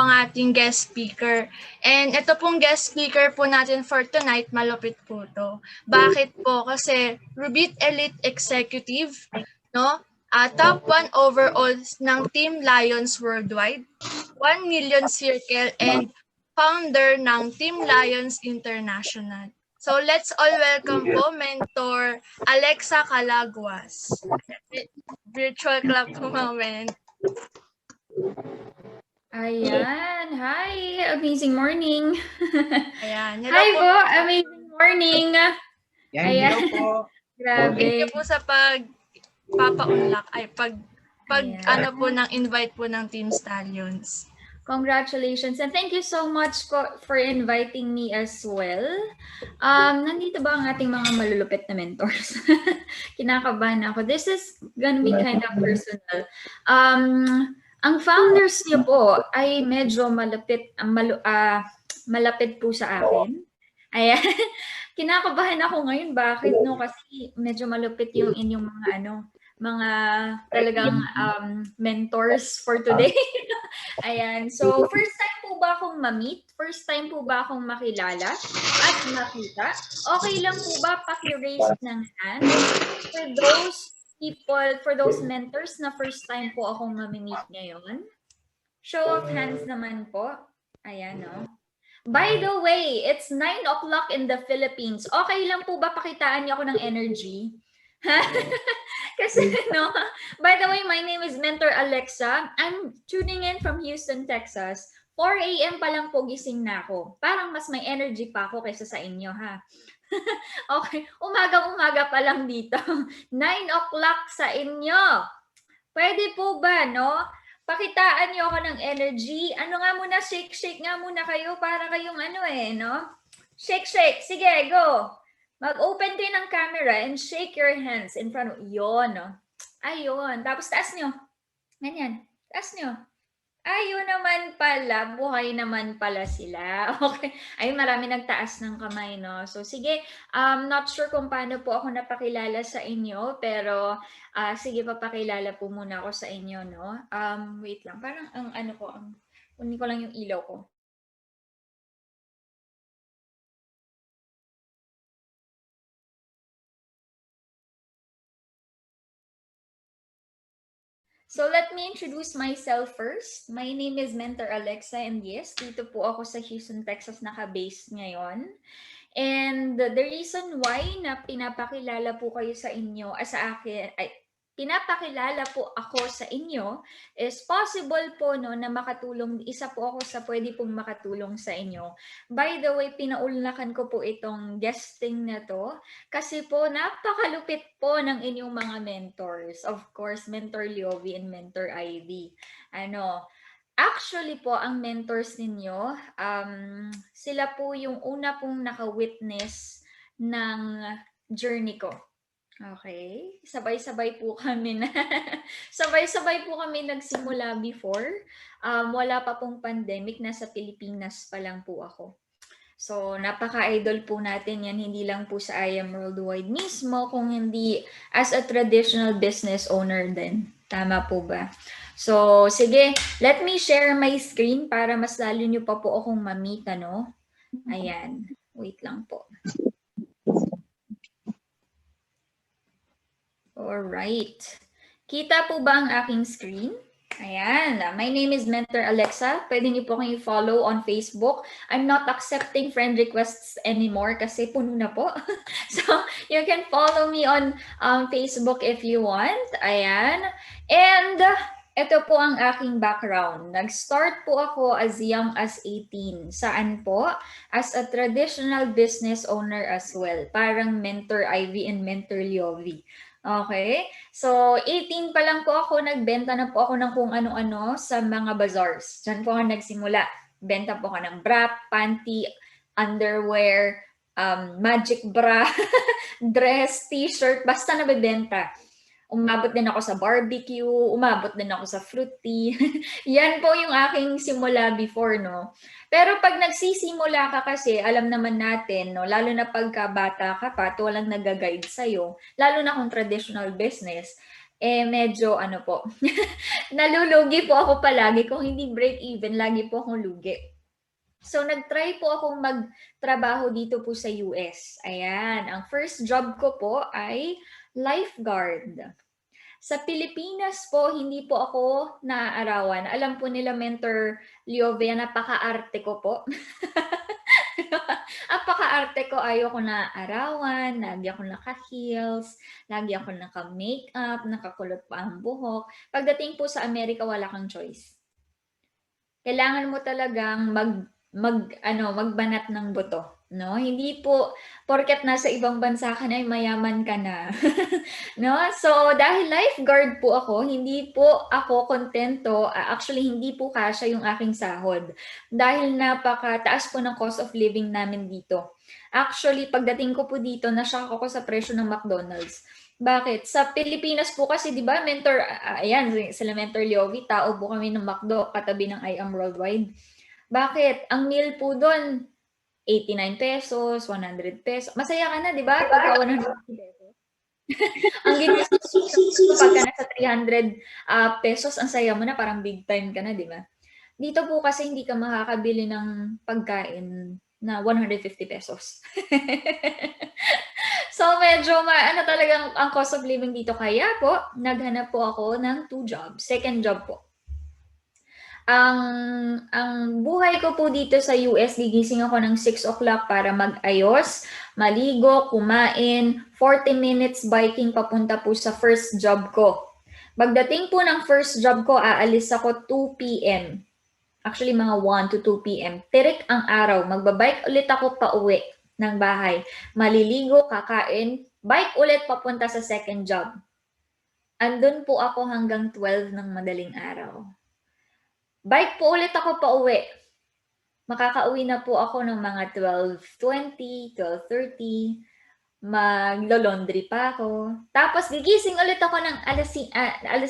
ang ating guest speaker. And ito pong guest speaker po natin for tonight, malupit po to. Bakit po? Kasi Rubit Elite Executive, no? Top 1 overall ng Team Lions Worldwide, 1 million circle, and founder ng Team Lions International. So let's all welcome po Mentor Alexa Calaguas. Virtual clap po moment. Ayan. Hi. Amazing morning. Ayan. Hi po. Amazing morning. Ayan. Hello po. Grabe. Thank you po sa pagpapa-unlock ay pag ano po ng invite po ng Team Stallions. Congratulations and thank you so much for inviting me as well. Nandito ba ang ating mga malulupit na mentors? Kinakabahan ako. This is gonna be kind of personal. Ang founders niyo po ay medyo malapit po sa akin. Ayan. Kinakabahan ako ngayon. Bakit? No? Kasi medyo malupit yung inyong mga talagang mentors for today. Ayan. So, first time po ba akong ma-meet? First time po ba akong makilala at makita? Okay lang po ba paki-raise ng hand for those people, for those mentors na first time po akong ma-meet ngayon? Show of hands naman po. Ayan, no? By the way, it's 9 o'clock in the Philippines. Okay lang po ba pakitaan niyo ako ng energy? Kasi, no? By the way, my name is Mentor Alexa. I'm tuning in from Houston, Texas. 4 a.m. pa lang po gising na ako. Parang mas may energy pa ako kaysa sa inyo, ha? Okay, umaga-umaga pa lang dito. 9 o'clock sa inyo. Pwede po ba, no? Pakitaan niyo ako ng energy. Ano nga muna, shake nga muna kayo para kayong no? Shake. Sige, go. Mag-open kayo ng camera and shake your hands in front of yun, no? Ayun. Tapos taas nyo. Ganyan. Taas nyo. Ayun naman pala. Buhay naman pala sila. Okay. Ay, marami nagtaas ng kamay, no? So, sige. Not sure kung paano po ako napakilala sa inyo, pero sige, papakilala po muna ako sa inyo, no? Wait lang. Parang kunin ko lang yung ilaw ko. So let me introduce myself first. My name is Mentor Alexa and yes, dito po ako sa Houston, Texas naka-base ngayon. And the reason why na pinapakilala po kayo sa inyo, pinapakilala po ako sa inyo is possible po no na makatulong, isa po ako sa pwede pong makatulong sa inyo. By the way, pinaunlakan ko po itong guesting na to kasi po napakalupit po ng inyong mga mentors. Of course, Mentor Liovi and Mentor Ivy. Actually po, ang mentors ninyo, sila po yung una pong naka-witness ng journey ko. Okay. Sabay-sabay po kami nagsimula before. Wala pa pong pandemic, nasa Pilipinas pa lang po ako. So, napaka-idol po natin yan, hindi lang po sa I Am Worldwide mismo, kung hindi as a traditional business owner din. Tama po ba? So, sige, let me share my screen para mas lalo nyo pa po akong ma-meet, no? Ayan. Wait lang po. Alright. Kita po ba ang aking screen? Ayan. My name is Mentor Alexa. Pwede niyo po kayo follow on Facebook. I'm not accepting friend requests anymore kasi puno na po. So, you can follow me on Facebook if you want. Ayan. And ito po ang aking background. Nag-start po ako as young as 18. Saan po? As a traditional business owner as well. Parang Mentor Ivy and Mentor Liovi. Okay? So, 18 pa lang po ako, nagbenta na po ako ng kung ano-ano sa mga bazaars. Diyan po ako nagsimula. Benta po ako ng bra, panty, underwear, magic bra, dress, t-shirt, basta nabibenta. Umabot din ako sa barbecue, umabot din ako sa fruit tea. Yan po yung aking simula before, no? Pero pag nagsisimula ka kasi, alam naman natin, no? Lalo na pagka bata ka pa at walang nag-guide sa'yo, lalo na kung traditional business, medyo ano po, nalulugi po ako palagi. Kung hindi break even, lagi po akong lugi. So, nag-try po akong magtrabaho dito po sa US. Ayan, ang first job ko po ay lifeguard. Sa Pilipinas po, hindi po ako naaarawan. Alam po nila, Mentor Liovia, napaka-arte ko po. Napaka-arte ko, ayoko na arawan, lagi ako naka-heels, lagi ako naka-makeup, nakakulot pa ang buhok. Pagdating po sa Amerika, wala kang choice. Kailangan mo talagang magbanat ng buto, no? Hindi po porket nasa ibang bansa ka na ay mayaman ka na. No? So dahil lifeguard po ako, hindi po ako kontento. Actually hindi po kasya yung aking sahod. Dahil napakataas po ng cost of living namin dito. Actually pagdating ko po dito, na-shock ako sa presyo ng McDonald's. Bakit? Sa Pilipinas po kasi, di ba, Mentor, ayan, sila Mentor Liovi, tao po kami ng McDo, katabi ng I Am Worldwide. Bakit? Ang meal po doon, 89 pesos, 100 pesos. Masaya ka na, di ba? Pagka 100 pesos. Ang ginagawa pagka nasa 300 pesos, ang saya mo na, parang big time ka na, di ba? Dito po kasi hindi ka makakabili ng pagkain na 150 pesos. So medyo talagang ang cost of living dito. Kaya po, naghanap po ako ng 2 jobs. Second job po. Ang buhay ko po dito sa US, gigising ako ng 6 o'clock para mag-ayos, maligo, kumain, 40 minutes biking papunta po sa first job ko. Pagdating po ng first job ko, aalis ako 2 p.m. Actually, mga 1 to 2 p.m. Tirik ang araw. Magbabike ulit ako pa uwi ng bahay. Maliligo, kakain, bike ulit papunta sa second job. Andun po ako hanggang 12 ng madaling araw. Bike po ulit ako pa uwi. Makakauwi na po ako ng mga 12:20, 12:30. Maglo-laundry pa ako. Tapos gigising ulit ako ng alas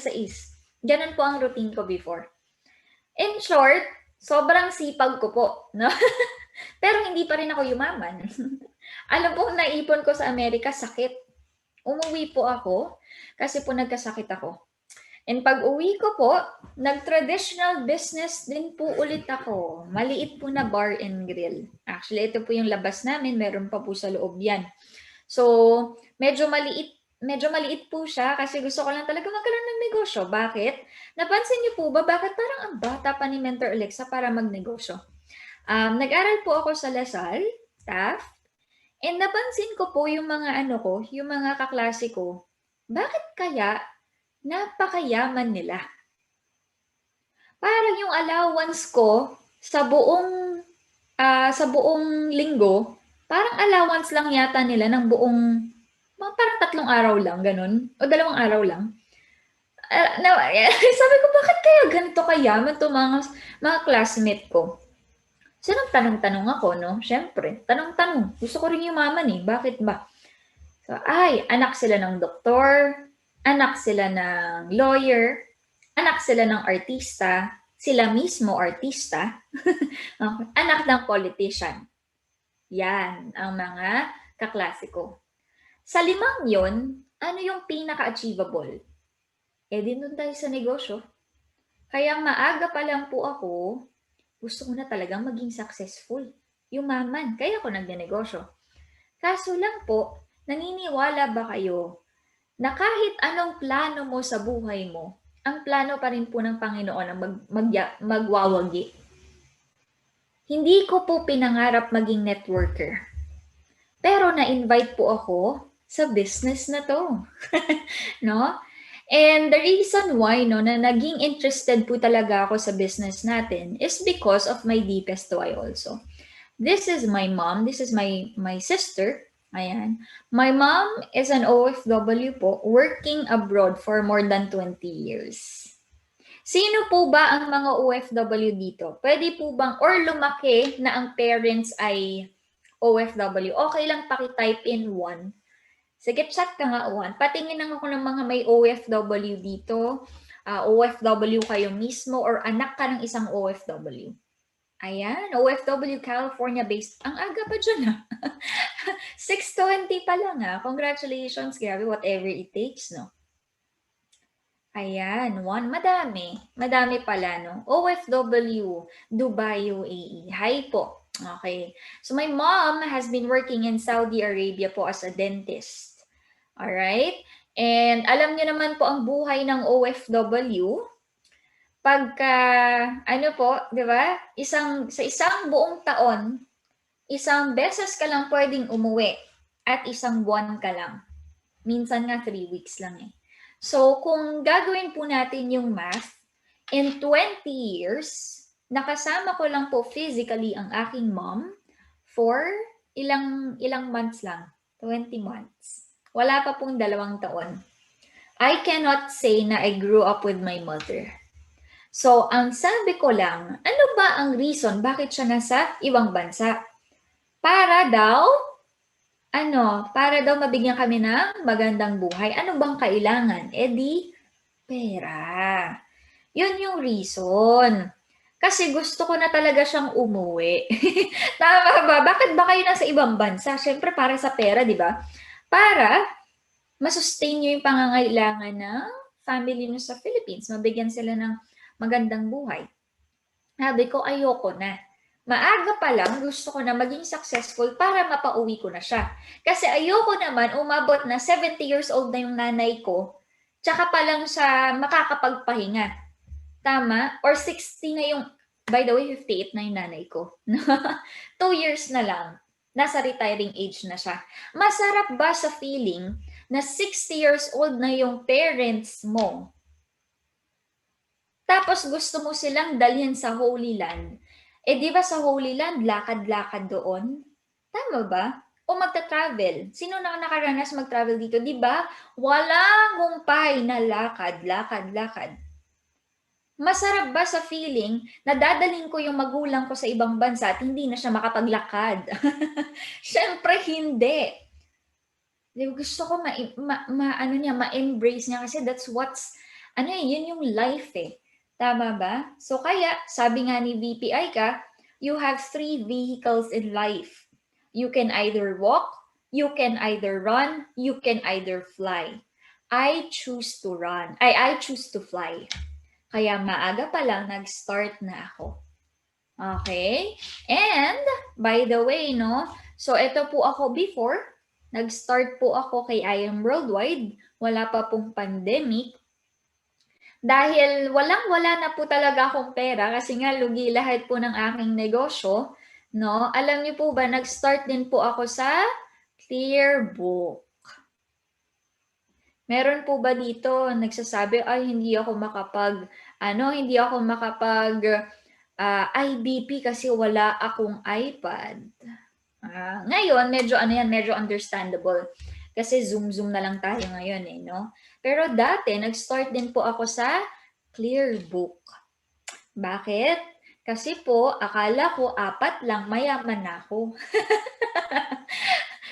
6. Ganun po ang routine ko before. In short, sobrang sipag ko po, no? Pero hindi pa rin ako yumaman. Alam po, naipon ko sa Amerika, sakit. Umuwi po ako kasi po nagkasakit ako. And pag uwi ko po, nag-traditional business din po ulit ako. Maliit po na bar and grill. Actually, ito po yung labas namin. Meron pa po sa loob yan. So, medyo maliit po siya kasi gusto ko lang talaga magkaroon ng negosyo. Bakit? Napansin niyo po ba bakit parang ang bata pa ni Mentor Alexa para magnegosyo? Nag-aral po ako sa Lasal, Taft, and napansin ko po yung mga yung mga kaklase ko, bakit kaya napakayaman nila? Parang yung allowance ko sa buong linggo, parang allowance lang yata nila ng buong, parang 3 araw lang, ganun, o 2 araw lang. Sabi ko, bakit kaya ganito kayaman to mga classmate ko? So, tanong-tanong ako, no? Siyempre, tanong-tanong. Gusto ko rin yumaman eh. Bakit ba? So, anak sila ng doktor, anak sila ng lawyer, anak sila ng artista, sila mismo artista, anak ng politician. Yan ang mga kaklase ko. Sa 5 yon, ano yung pinaka-achievable? Di nun tayo sa negosyo. Kaya maaga pa lang po ako, gusto ko na talagang maging successful. Yumaman. Kaya ako nagnenegosyo. Kaso lang po, naniniwala ba kayo na kahit anong plano mo sa buhay mo, ang plano pa rin po ng Panginoon ang magwawagi. Hindi ko po pinangarap maging networker. Pero na-invite po ako sa business na to. No? And the reason why na naging interested po talaga ako sa business natin is because of my deepest why also. This is my mom, this is my sister. Ayan. My mom is an OFW po, working abroad for more than 20 years. Sino po ba ang mga OFW dito? Pwede po bang, or lumaki na ang parents ay OFW? Okay lang paki-type in 1. Sige, chat ka nga, Juan. Patingin lang ako ng mga may OFW dito. OFW kayo mismo or anak ka ng isang OFW. Ayan, OFW California-based. Ang aga pa dyan, 6:20 pa lang, Congratulations, grabe, whatever it takes, no? Ayan, one. Madami. Madami pala, no? OFW, Dubai, UAE. Hi po. Okay. So my mom has been working in Saudi Arabia po as a dentist. Alright? And alam niyo naman po ang buhay ng OFW. Pagka, ano po, di ba? Sa isang buong taon, isang beses ka lang pwedeng umuwi at isang buwan ka lang. Minsan nga 3 weeks lang eh. So, kung gagawin po natin yung math, in 20 years, nakasama ko lang po physically ang aking mom for ilang months lang. 20 months. Wala pa pong 2 taon. I cannot say na I grew up with my mother. So, ang sabi ko lang, ano ba ang reason bakit siya nasa ibang bansa? Para daw mabigyan kami ng magandang buhay. Ano bang kailangan? Di, pera. Yun yung reason. Kasi gusto ko na talaga siyang umuwi. Tama ba? Bakit ba kayo nasa ibang bansa? Siyempre para sa pera, di ba? Para masustain nyo yung pangangailangan ng family nyo sa Philippines. Mabigyan sila ng magandang buhay. Sabi ko, ayoko na. Maaga pa lang, gusto ko na maging successful para mapauwi ko na siya. Kasi ayoko naman umabot na 70 years old na yung nanay ko, tsaka pa lang siya makakapagpahinga. Tama? Or 60 na yung, by the way, 58 na yung nanay ko. 2 years na lang, nasa retiring age na siya. Masarap ba sa feeling na 60 years old na yung parents mo, tapos gusto mo silang dalhin sa Holy Land? Di ba sa Holy Land, lakad-lakad doon? Tama ba? O magta-travel? Sino na nakaranas mag-travel dito? Di ba? Walang humpay na lakad. Masarap ba sa feeling na dadaling ko yung magulang ko sa ibang bansa at hindi na siya makapaglakad? Siyempre, hindi. Gusto ko ma-embrace niya kasi that's what's, yun yung life eh. Tama ba? So kaya, sabi nga ni VP Aika, you have 3 vehicles in life. You can either walk, you can either run, you can either fly. I choose to run. I choose to fly. Kaya maaga pa lang nag-start na ako. Okay? And, by the way, no? So ito po ako before. Nag-start po ako kay I Am Worldwide. Wala pa pong pandemic. Dahil walang-wala na po talaga akong pera kasi nga lugi lahat po ng aking negosyo, no? Alam niyo po ba, nag-start din po ako sa Clearbook. Meron po ba dito nagsasabi, ay hindi ako makapag IBP kasi wala akong iPad. Ngayon, medyo understandable. Kasi Zoom na lang tayo ngayon eh, no? Pero dati, nag-start din po ako sa Clearbook. Bakit? Kasi po, akala ko 4 lang, mayaman na ako.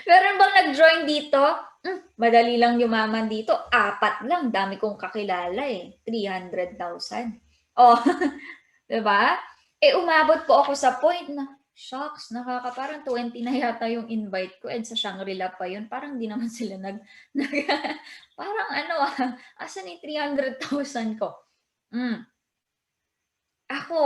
Meron bang nag-join dito? Madali lang yumaman dito. 4 lang, dami kong kakilala eh. 300,000. Oh, diba? Umabot po ako sa point na, shucks, parang 20 na yata yung invite ko and sa Shangri-La pa yun. Parang di naman sila parang asan yung 300,000 ko? Ako,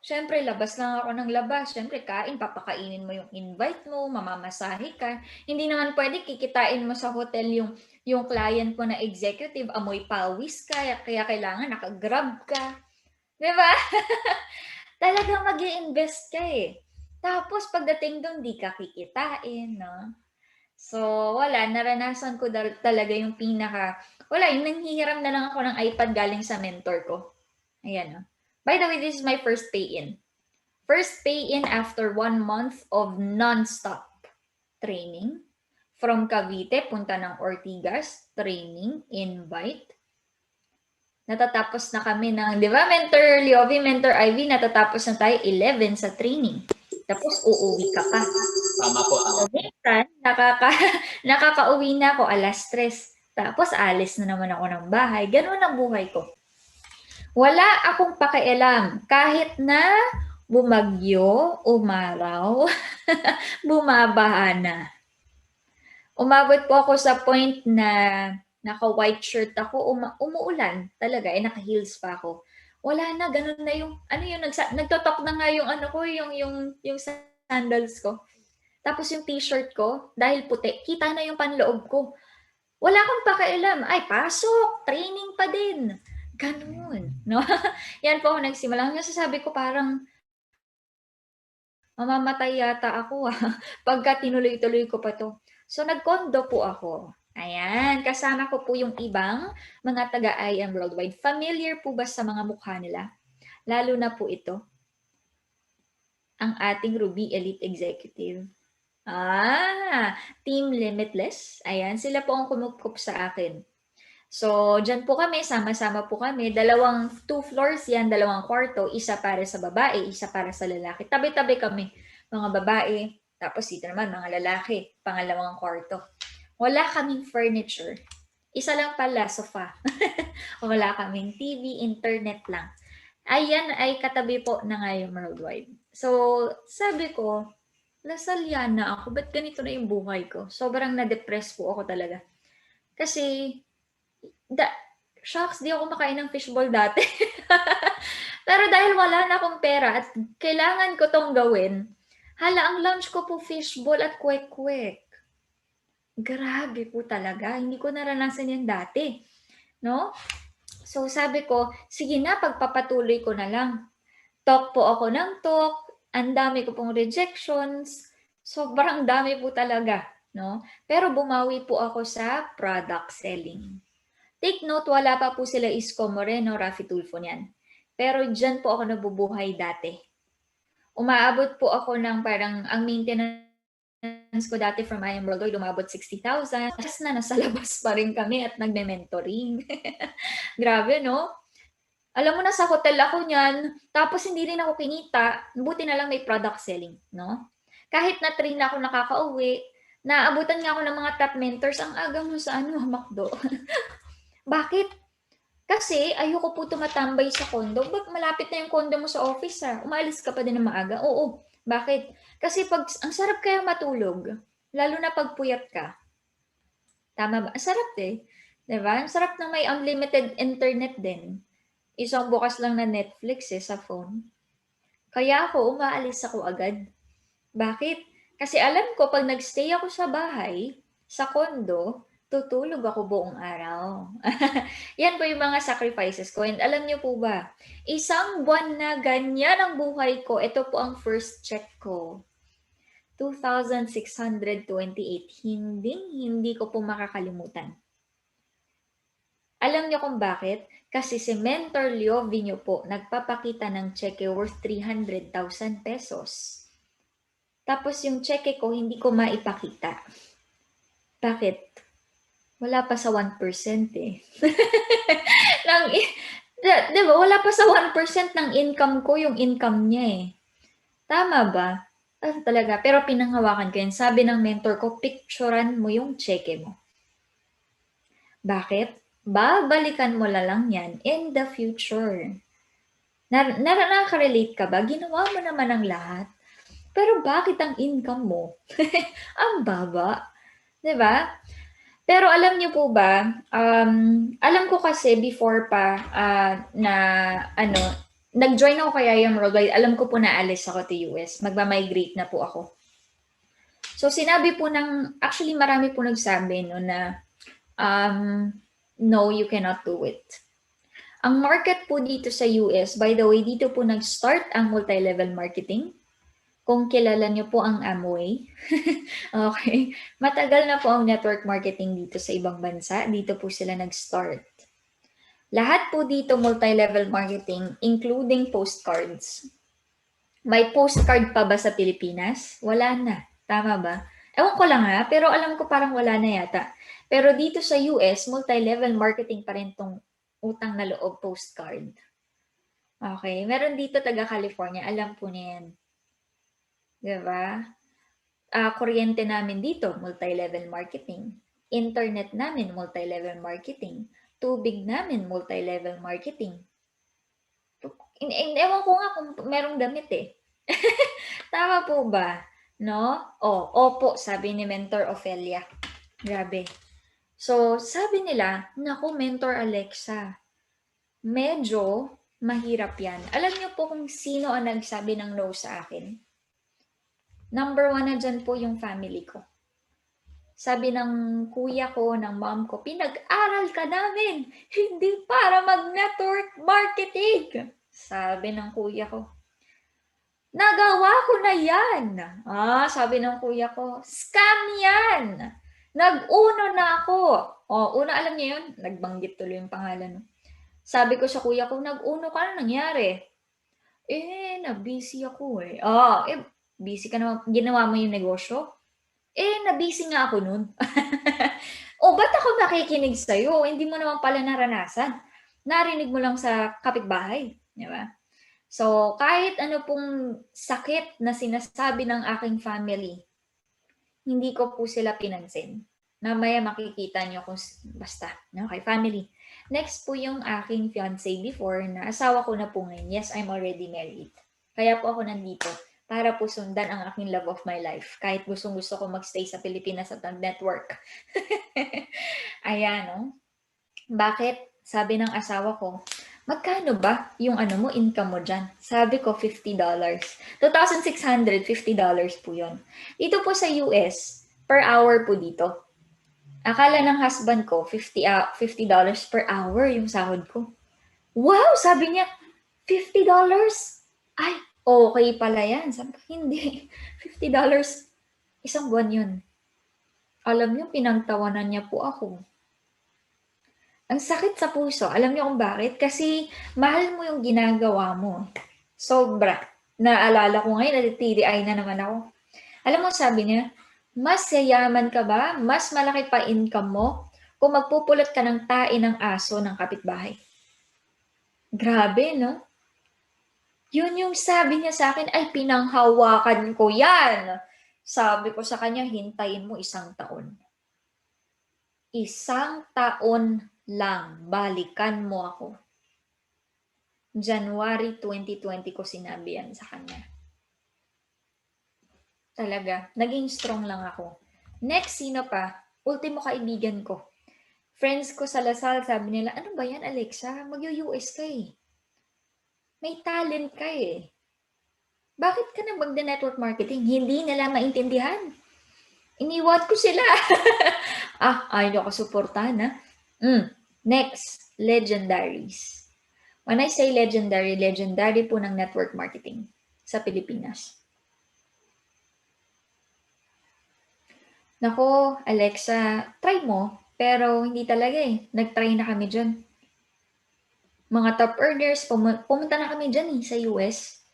syempre labas lang ako ng labas. Syempre papakainin mo yung invite mo, mamamasahe ka. Hindi naman pwede kikitain mo sa hotel yung client mo na executive, amoy pawis ka, kaya kailangan naka-grab ka. Diba? Talagang mag-i-invest ka eh. Tapos pagdating doon, di ka kikitain, no? So, naranasan ko talaga yung yung nanghihiram na lang ako ng iPad galing sa mentor ko. Ayan, no? By the way, this is my first pay-in. First pay-in after 1 month of non-stop training. From Cavite, punta ng Ortigas, training, invite. Natatapos na kami ng, di ba, Mentor Liovi, Mentor Ivy, natatapos na tayo 11 sa training. Tapos uuwi ka pa. Tama po. So, minsan, nakaka-uwi na ako 3:00. Tapos alis na naman ako ng bahay. Ganun ang buhay ko. Wala akong pakialam. Kahit na bumagyo, umaraw, bumabaha na. Umabot po ako sa point na naka-white shirt ako, umuulan talaga, naka-heels pa ako. Wala na, ganun na yung, nagtotok na nga yung yung sandals ko. Tapos yung t-shirt ko, dahil puti, kita na yung panloob ko. Wala akong pakialam. Ay, pasok! Training pa din. Ganun. No? Yan po ako nagsimula. Hanggang sasabi ko parang, mamamatay yata ako pagka tinuloy-tuloy ko pa to. So, nag-condo po ako. Ayan, kasama ko po yung ibang mga taga-I Am Worldwide. Familiar po ba sa mga mukha nila? Lalo na po ito, ang ating Ruby Elite Executive. Team Limitless. Ayan, sila po ang kumukup sa akin. So, dyan po kami, sama-sama po kami. 2 floors yan, 2 kwarto. Isa para sa babae, isa para sa lalaki. Tabi-tabi kami, mga babae. Tapos dito naman, mga lalaki. Pangalawang kwarto. Wala kaming furniture. Isa lang pala, sofa. Wala kaming TV, internet lang. Ayan ay katabi po na ngayon Worldwide. So, sabi ko, Lasalyana ako, ba't ganito na yung buhay ko? Sobrang na-depress po ako talaga. Kasi, shocks, di ako makain ng fishball dati. Pero dahil wala na akong pera at kailangan ko tong gawin, ang lunch ko po fishball at kwek-kwek. Grabe po talaga. Hindi ko naranasan yan dati. No? So sabi ko, sige na, pagpapatuloy ko na lang. Talk po ako ng talk. Ang dami ko pong rejections. Sobrang dami po talaga. No? Pero bumawi po ako sa product selling. Take note, wala pa po sila Isko Moreno, Rafi Tulfo niyan. Pero dyan po ako nabubuhay dati. Umaabot po ako ng parang, ang maintenance ko dati from I Am Worldwide, umabot 60,000. Tapos nasa labas pa rin kami at nagme-mentoring. Grabe, no? Alam mo, nasa hotel ako niyan, tapos hindi rin ako kinita, buti na lang may product selling, no? Kahit na train na ako nakaka-uwi, naabutan nga ako ng mga top mentors, ang aga mo sa McDo. Bakit? Kasi ayoko po tumatambay sa kondo. Ba't malapit na yung kondo mo sa office Umalis ka pa din ng maaga? Oo. Bakit? Kasi ang sarap kaya matulog. Lalo na pag puyat ka. Tama ba? Ang sarap Diba? Ang sarap na may unlimited internet din. Isang bukas lang na Netflix sa phone. Kaya umaalis ako agad. Bakit? Kasi alam ko pag nagstay ako sa bahay, sa kondo, tutulog ako buong araw. Yan po yung mga sacrifices ko. And alam niyo po ba, isang buwan na ganyan ang buhay ko. Ito po ang first check ko. 2,628. Hindi ko po makakalimutan. Alam niyo kung bakit? Kasi si Mentor Liovino po nagpapakita ng cheque worth 300,000 pesos. Tapos yung cheque ko hindi ko maipakita. Bakit? Wala pa sa 1% diba? Wala pa sa 1% ng income ko yung income niya Tama ba? Talaga. Pero pinanghawakan ko yan. Sabi ng mentor ko, picturean mo yung cheque mo. Bakit? Babalikan mo lang yan in the future. Nakaka-relate ka ba? Ginawa mo naman ang lahat. Pero bakit ang income mo? Ang baba. Diba? Pero alam niyo po ba, alam ko kasi before pa nag-join ako kay I Am Worldwide, alam ko po na alis ako to US. Magma-migrate na po ako. So sinabi po actually marami po nagsabi na no, you cannot do it. Ang market po dito sa US, by the way, dito po nag-start ang multi-level marketing. Kung kilala niyo po ang Amway. Okay. Matagal na po ang network marketing dito sa ibang bansa. Dito po sila nag-start. Lahat po dito multi-level marketing, including postcards. May postcard pa ba sa Pilipinas? Wala na. Tama ba? Ewan ko lang pero alam ko parang wala na yata. Pero dito sa US, multi-level marketing pa rin tong utang na loob postcard. Okay. Meron dito taga California. Alam po niya yan. Diba? Kuryente namin dito, multi-level marketing. Internet namin, multi-level marketing. Tubig namin, multi-level marketing. Ewan ko nga kung merong damit Tama po ba? No? Opo, sabi ni Mentor Ophelia. Grabe. So, sabi nila, naku, Mentor Alexa, medyo mahirap yan. Alam niyo po kung sino ang nagsabi ng no sa akin? Number 1 na dyan po yung family ko. Sabi ng kuya ko, ng mom ko, pinag-aral ka namin, hindi para mag-network marketing. Sabi ng kuya ko, nagawa ko na yan. Sabi ng kuya ko, scam yan. Nag-uno na ako. Una alam niyo yun? Nagbanggit tuloy yung pangalan. Sabi ko sa kuya ko, nag-uno ka na, nangyari? Na-busy ako eh. Busy ka naman, ginawa mo yung negosyo? Na-busy nga ako nun. Ba't ako nakikinig sa'yo? Hindi mo naman pala naranasan. Narinig mo lang sa kapitbahay. Di ba? So, kahit ano pong sakit na sinasabi ng aking family, hindi ko po sila pinansin. Namaya makikita nyo kung basta. Okay, family. Next po yung aking fiancé before na asawa ko na po ngayon. Yes, I'm already married. Kaya po ako nandito para po sundan ang aking love of my life. Kahit gustong-gusto ko magstay sa Pilipinas at network. Ayan, no? Bakit? Sabi ng asawa ko, magkano ba yung income mo dyan? Sabi ko, $50. $2,650 po yun. Dito po sa US, per hour po dito. Akala ng husband ko, $50 per hour yung sahod ko. Wow! Sabi niya, $50? Ay, okay pala yan. Sabi ko, hindi. $50, isang buwan yun. Alam niyo, pinagtawanan niya po ako. Ang sakit sa puso. Alam niyo kung bakit? Kasi mahal mo yung ginagawa mo. Sobra. Naalala ko ngayon, natitiri-ay na naman ako. Alam mo, sabi niya, mas yayaman ka ba? Mas malaki pa income mo kung magpupulot ka ng tae ng aso ng kapitbahay. Grabe, no? Yun yung sabi niya sa akin, ay pinanghawakan ko yan. Sabi ko sa kanya, hintayin mo 1 taon. 1 taon lang, balikan mo ako. January 2020 ko sinabi yan sa kanya. Talaga, naging strong lang ako. Next, sino pa? Ultimo kaibigan ko. Friends ko sa Lasal, sabi nila, ano ba yan, Alexa? Mag-US ka eh. May talent ka eh. Bakit ka na mag-network marketing? Hindi nila maintindihan. Iniwan ko sila. Ayaw ko suportahan ha. Next, legendaries. When I say legendary po ng network marketing sa Pilipinas. Nako, Alexa, try mo, pero hindi talaga eh. Nag-try na kami dyan. Mga top earners, pumunta na kami dyan eh, sa US.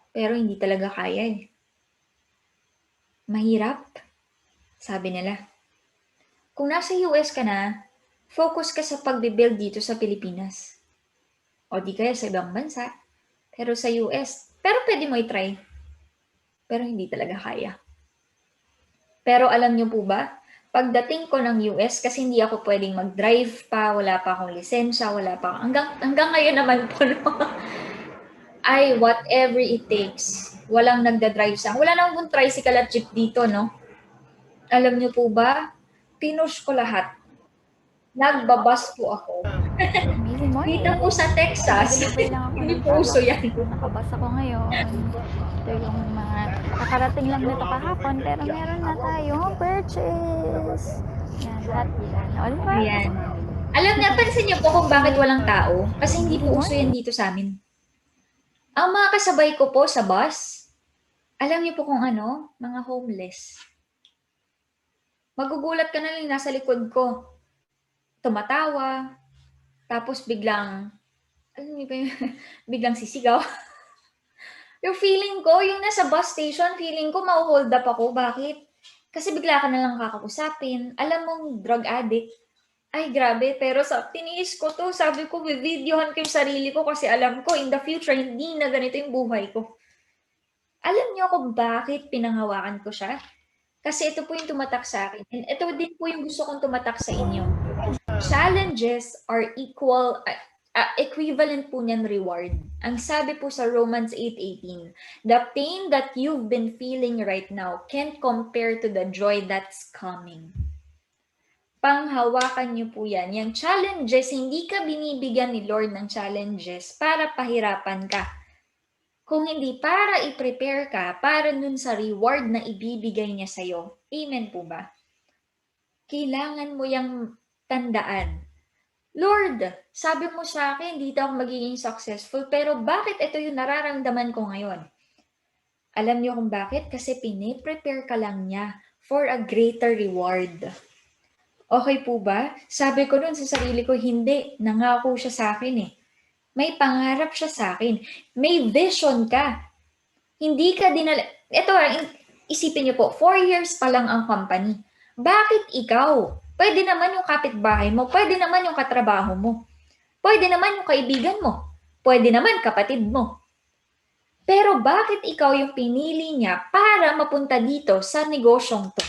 Pero hindi talaga kaya eh. Mahirap, sabi nila. Kung nasa US ka na, focus ka sa pagbibuild dito sa Pilipinas. O di kaya sa ibang bansa. Pero sa US, pero pwede mo i-try. Pero hindi talaga kaya. Pero alam niyo po ba, pagdating ko ng US, kasi hindi ako pwedeng mag-drive pa, wala pa akong lisensya, hanggang ngayon naman po, no? Ay, whatever it takes. Walang nagda-drive sa, wala namang tricycle at jeep dito, no? Alam niyo po ba, pinush ko lahat. Nagbabas po ako. Dito po sa Texas, hindi po uso yan. Nakabas ako ngayon. Ito yung mga nakarating lang nito kahapon, pero meron na tayong purchase. Yan, lahat yan. O, diba? Ayan. Alam niya, pansin niyo po kung bakit walang tao? Kasi hindi po uso yan dito sa amin. Ang mga kasabay ko po sa bus, alam niyo po kung ano? Mga homeless. Magugulat ka na lang nasa likod ko. Tumatawa. Tapos biglang, alam niyo ba yun? Biglang sisigaw. Yung feeling ko, yung nasa bus station, feeling ko ma-hold up ako. Bakit? Kasi bigla ka na lang kakausapin. Alam mong drug addict. Ay, grabe. Pero tiniis ko to. Sabi ko, videohan ko yung sarili ko kasi alam ko, in the future, hindi na ganito yung buhay ko. Alam niyo kung bakit pinanghawakan ko siya? Kasi ito po yung tumatak sa akin. And ito din po yung gusto kong tumatak sa inyo. Challenges are equivalent po niyan reward. Ang sabi po sa Romans 8:18, the pain that you've been feeling right now can't compare to the joy that's coming. Panghawakan niyo po yan. Yung challenges, hindi ka binibigyan ni Lord ng challenges para pahirapan ka. Kung hindi, para i-prepare ka para nun sa reward na ibibigay niya sa'yo. Amen po ba? Kailangan mo yung tandaan. Lord, sabi mo sa akin, dito ako magiging successful, pero bakit ito yung nararamdaman ko ngayon? Alam niyo kung bakit? Kasi piniprepare ka lang niya for a greater reward. Okay po ba? Sabi ko nun sa sarili ko, hindi. Nangako siya sa akin eh. May pangarap siya sa akin. May vision ka. Hindi ka dinala... Ito isipin niyo po, 4 years pa lang ang company. Bakit ikaw? Pwede naman yung kapitbahay mo. Pwede naman yung katrabaho mo. Pwede naman yung kaibigan mo. Pwede naman kapatid mo. Pero bakit ikaw yung pinili niya para mapunta dito sa negosyong to?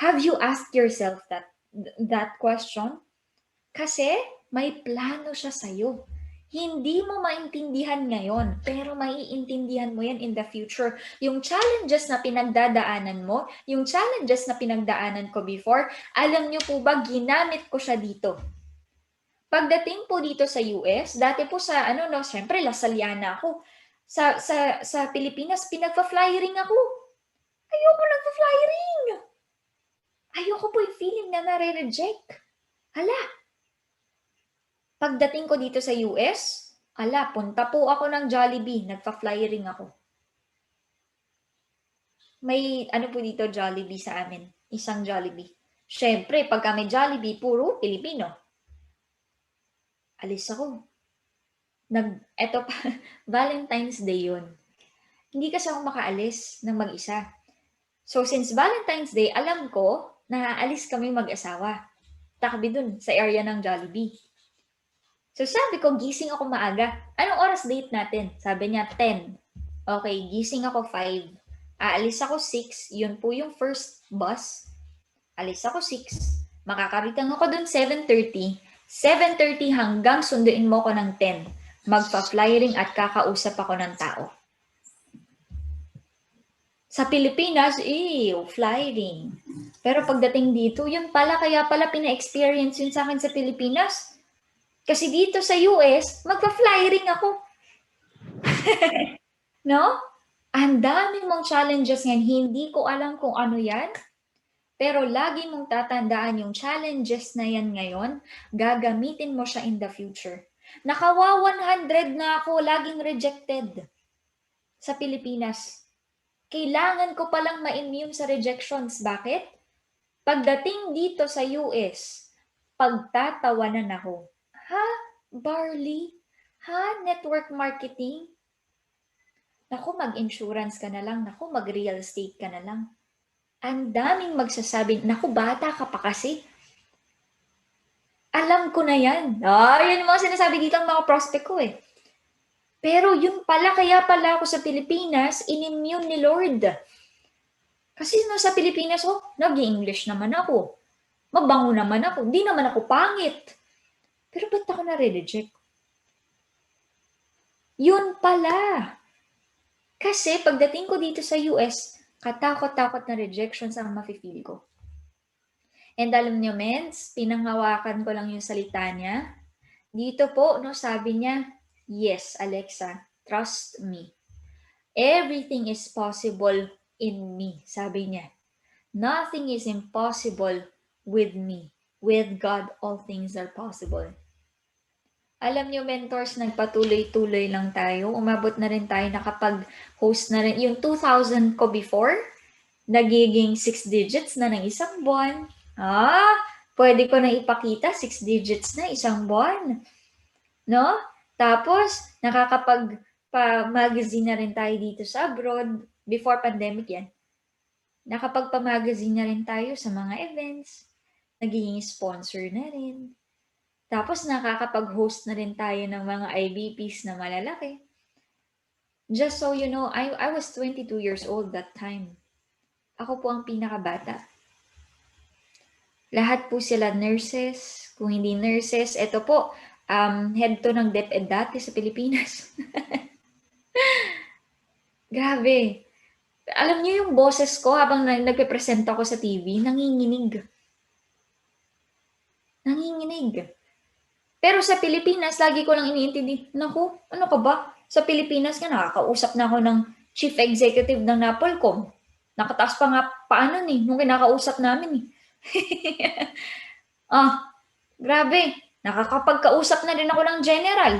Have you asked yourself that question? Kasi may plano siya sa'yo. Hindi mo maintindihan ngayon, pero maiintindihan mo yan in the future. Yung challenges na pinagdadaanan mo, yung challenges na pinagdaanan ko before, alam niyo po ba, ginamit ko siya dito. Pagdating po dito sa US, dati po sa, syempre, Lasaliana ako. Sa Pilipinas, pinagpa-flyering ako. Ayoko nagpa-flyering. Ayoko po yung feeling na nare-reject. Hala. Pagdating ko dito sa US, punta po ako ng Jollibee. Nagpa-flyering ako. May, po dito, Jollibee sa amin. Isang Jollibee. Siyempre, pagka may Jollibee, puro Pilipino. Alis ako. Eto pa, Valentine's Day yun. Hindi kasi ako makaalis ng mag-isa. So, since Valentine's Day, alam ko, na aalis kami mag-asawa. Takbi dun, sa area ng Jollibee. So sabi ko, gising ako maaga. Anong oras date natin? Sabi niya, 10. Okay, gising ako 5. Aalis ako 6. Yun po yung first bus. Alis ako 6. Makakaritang ako dun 7:30. 7:30 hanggang sunduin mo ko ng 10. Magpa-flyering at kakausap ako ng tao. Sa Pilipinas, flyering. Pero pagdating dito, yun pala, kaya pala pina-experience yun sa akin sa Pilipinas. Kasi dito sa US, magpa-flyering ako. No? Ang dami mong challenges ngayon. Hindi ko alam kung ano yan. Pero lagi mong tatandaan yung challenges na yan ngayon, gagamitin mo siya in the future. Nakawa 100 na ako, laging rejected sa Pilipinas. Kailangan ko palang ma-immune sa rejections. Bakit? Pagdating dito sa US, pagtatawanan ako. Ha? Barley? Ha? Network marketing? Naku, mag-insurance ka na lang. Naku, mag-real estate ka na lang. Ang daming magsasabi, naku, bata ka pa kasi. Alam ko na yan. Yan yung mga sinasabi dito ng mga prospect ko eh. Pero yun pala, kaya pala ako sa Pilipinas, in-immune ni Lord. Kasi sa Pilipinas, nag-i-English naman ako. Mabango naman ako. Di naman ako pangit. Pero ba't ako na-reject? Yun pala. Kasi pagdating ko dito sa US, katakot-takot na rejections ang mafe-feel ko. And alam niyo, mens, pinanghawakan ko lang yung salita niya. Dito po, sabi niya, yes, Alexa, trust me. Everything is possible in me, sabi niya. Nothing is impossible with me. With God, all things are possible. Alam niyo, mentors, nagpatuloy-tuloy lang tayo. Umabot na rin tayo, nakapag-host na rin. Yung 2,000 ko before, nagiging 6 digits na ng isang buwan. Pwede ko na ipakita, 6 digits na isang buwan. No? Tapos, nakakapag-magazine na rin tayo dito sa abroad. Before pandemic yan. Nakapagpa-magazine na rin tayo sa mga events. Nagiging sponsor na rin. Tapos, nakakapag-host na rin tayo ng mga IBPs na malalaki. Just so you know, I was 22 years old that time. Ako po ang pinakabata. Lahat po sila nurses. Kung hindi nurses, ito po, head to ng DepEd dati sa Pilipinas. Grabe. Alam niyo yung boses ko habang nagpe-present ako sa TV, nanginginig. Nanginginig. Pero sa Pilipinas, lagi ko lang iniintindi, naku, ano ka ba? Sa Pilipinas nga, nakakausap na ako ng chief executive ng Napolcom. Nakataas pa nga paano nung kinakausap namin grabe. Nakakapagkausap na rin ako ng general.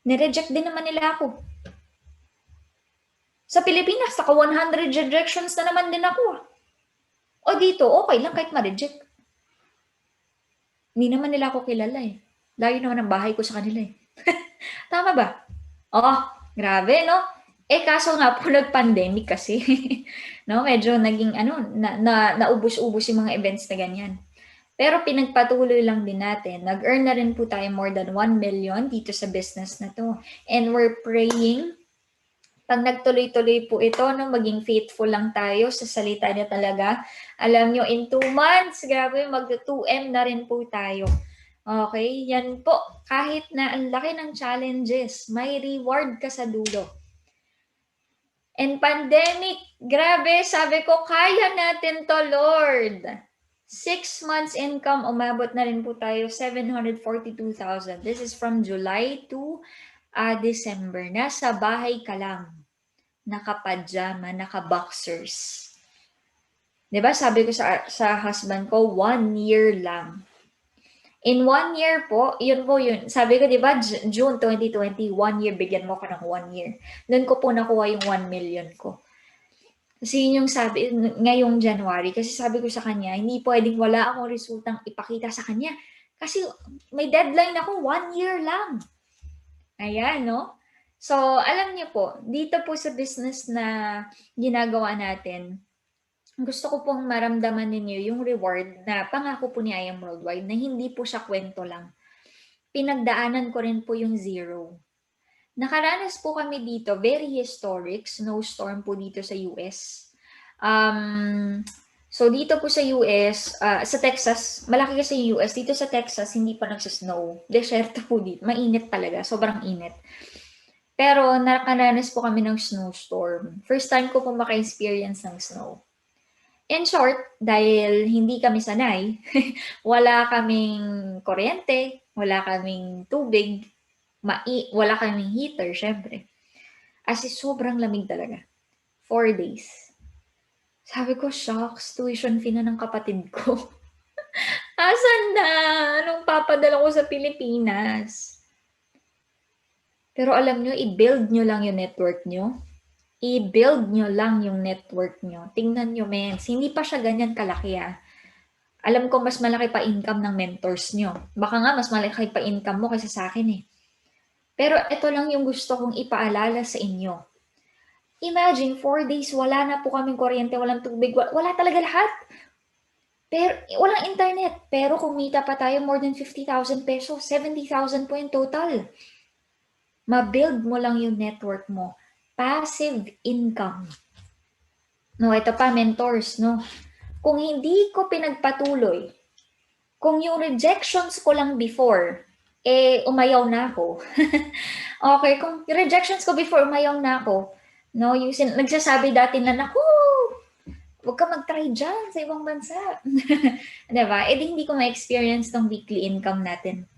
Nireject din naman nila ako. Sa Pilipinas, naka 100 rejections na naman din ako. O dito, okay lang kahit ma-reject. Hindi naman nila ako kilala Layo naman ang bahay ko sa kanila Tama ba? Grabe, no? Kaso nga po nag-pandemic kasi. No, medyo naging naubos-ubos yung mga events na ganyan. Pero pinagpatuloy lang din natin. Nag-earn na rin po tayo more than 1 million dito sa business na to. And we're praying, pag nagtuloy-tuloy po ito, maging faithful lang tayo sa salita niya talaga. Alam nyo, in 2 months, grabe, mag-2M na rin po tayo. Okay, yan po. Kahit na ang laki ng challenges, may reward ka sa dulo. And pandemic, grabe, sabi ko, kaya natin to, Lord. 6 months income, umabot na rin po tayo, 742,000. This is from July to December. Nasa bahay ka lang. Naka-pajama, naka-boxers. Diba, sabi ko sa husband ko, 1 year lang. In 1 year po, yun. Sabi ko, diba, June 2020, 1 year, bigyan mo ko ng 1 year. Doon ko po nakuha yung 1 million ko. Kasi yun yung sabi, ngayong January, kasi sabi ko sa kanya, hindi pwedeng wala akong resultang ipakita sa kanya. Kasi may deadline ako, 1 year lang. Ayan, no? So, alam niyo po, dito po sa business na ginagawa natin, gusto ko pong maramdaman ninyo yung reward na pangako po ni I Am Worldwide na hindi po siya kwento lang. Pinagdaanan ko rin po yung zero. Nakaranas po kami dito, very historic, snowstorm po dito sa US. So dito po sa US, sa Texas, malaki kasi yung US, dito sa Texas, hindi pa nagsasnow. Deserto po dito, mainit talaga, sobrang init. Pero nakaranas po kami ng snowstorm. First time ko po maka-experience ng snow. In short, dahil hindi kami sanay, wala kaming kuryente, wala kaming tubig, wala kaming heater, syempre. As in, sobrang lamig talaga. 4 days. Sabi ko, shocks, tuition fee na ng kapatid ko. Asan na? Anong papadala ko sa Pilipinas? Pero alam nyo, i-build nyo lang yung network nyo. I-build nyo lang yung network nyo. Tingnan nyo, mens. Hindi pa siya ganyan kalaki Alam ko mas malaki pa income ng mentors nyo. Baka nga mas malaki pa income mo kaysa sa akin Pero ito lang yung gusto kong ipaalala sa inyo. Imagine, 4 days, wala na po kaming kuryente, walang tubig, wala talaga lahat. Pero walang internet. Pero kumita pa tayo more than 50,000 pesos. 70,000 po yung total. Ma-build mo lang yung network mo. Passive income. No, ito pa, mentors, no? Kung hindi ko pinagpatuloy, kung yung rejections ko lang before, umayaw na ako. Okay, kung rejections ko before, umayaw na ako, no? Yung nagsasabi dati na, naku, huwag ka mag-try dyan sa ibang bansa. Diba? Hindi ko ma-experience tong weekly income natin.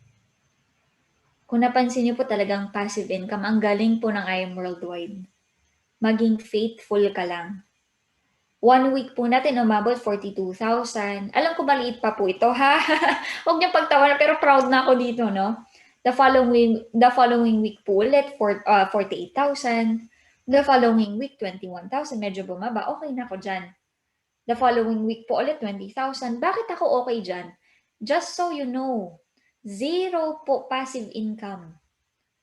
Kung napansin niyo po talagang passive income, ang galing po ng I Am Worldwide. Maging faithful ka lang. 1 week po natin umabot 42,000. Alam ko maliit pa po ito, ha? Huwag niyong pagtawanan, pero proud na ako dito, no? The following week po ulit, 48,000. The following week, 21,000. Medyo bumaba. Okay na ako dyan. The following week po ulit, 20,000. Bakit ako okay dyan? Just so you know, 0 po passive income.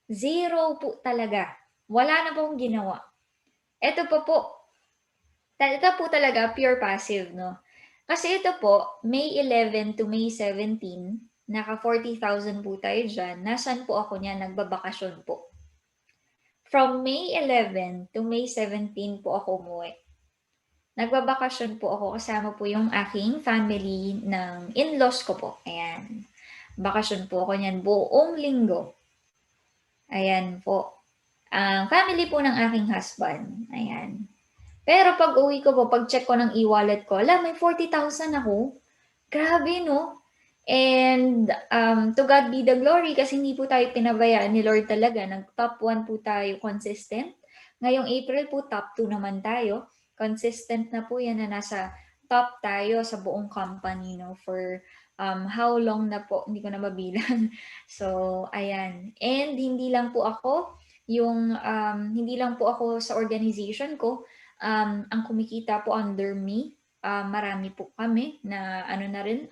0 po talaga. Wala na pong ginawa. Ito po talaga pure passive, no? Kasi ito po, May 11 to May 17, naka 40,000 po tayo dyan. Nasaan po ako niya? Nagbabakasyon po. From May 11 to May 17 po ako umuwi. Nagbabakasyon po ako kasama po yung aking family ng in-laws ko po. Ayan. Bakasyon po ako niyan buong linggo. Ayan po. Ang family po ng aking husband. Ayan. Pero pag uwi ko po, pag check ko ng e-wallet ko, may 40,000 ako. Grabe, no? And to God be the glory kasi hindi po tayo pinabayaan ni Lord talaga. Nag-top 1 po tayo consistent. Ngayong April po, top 2 naman tayo. Consistent na po yan na nasa top tayo sa buong company, no? For how long na po, hindi ko na mabilang. So, ayan. And hindi lang po ako, hindi lang po ako sa organization ko, ang kumikita po under me. Marami po kami na ano na rin,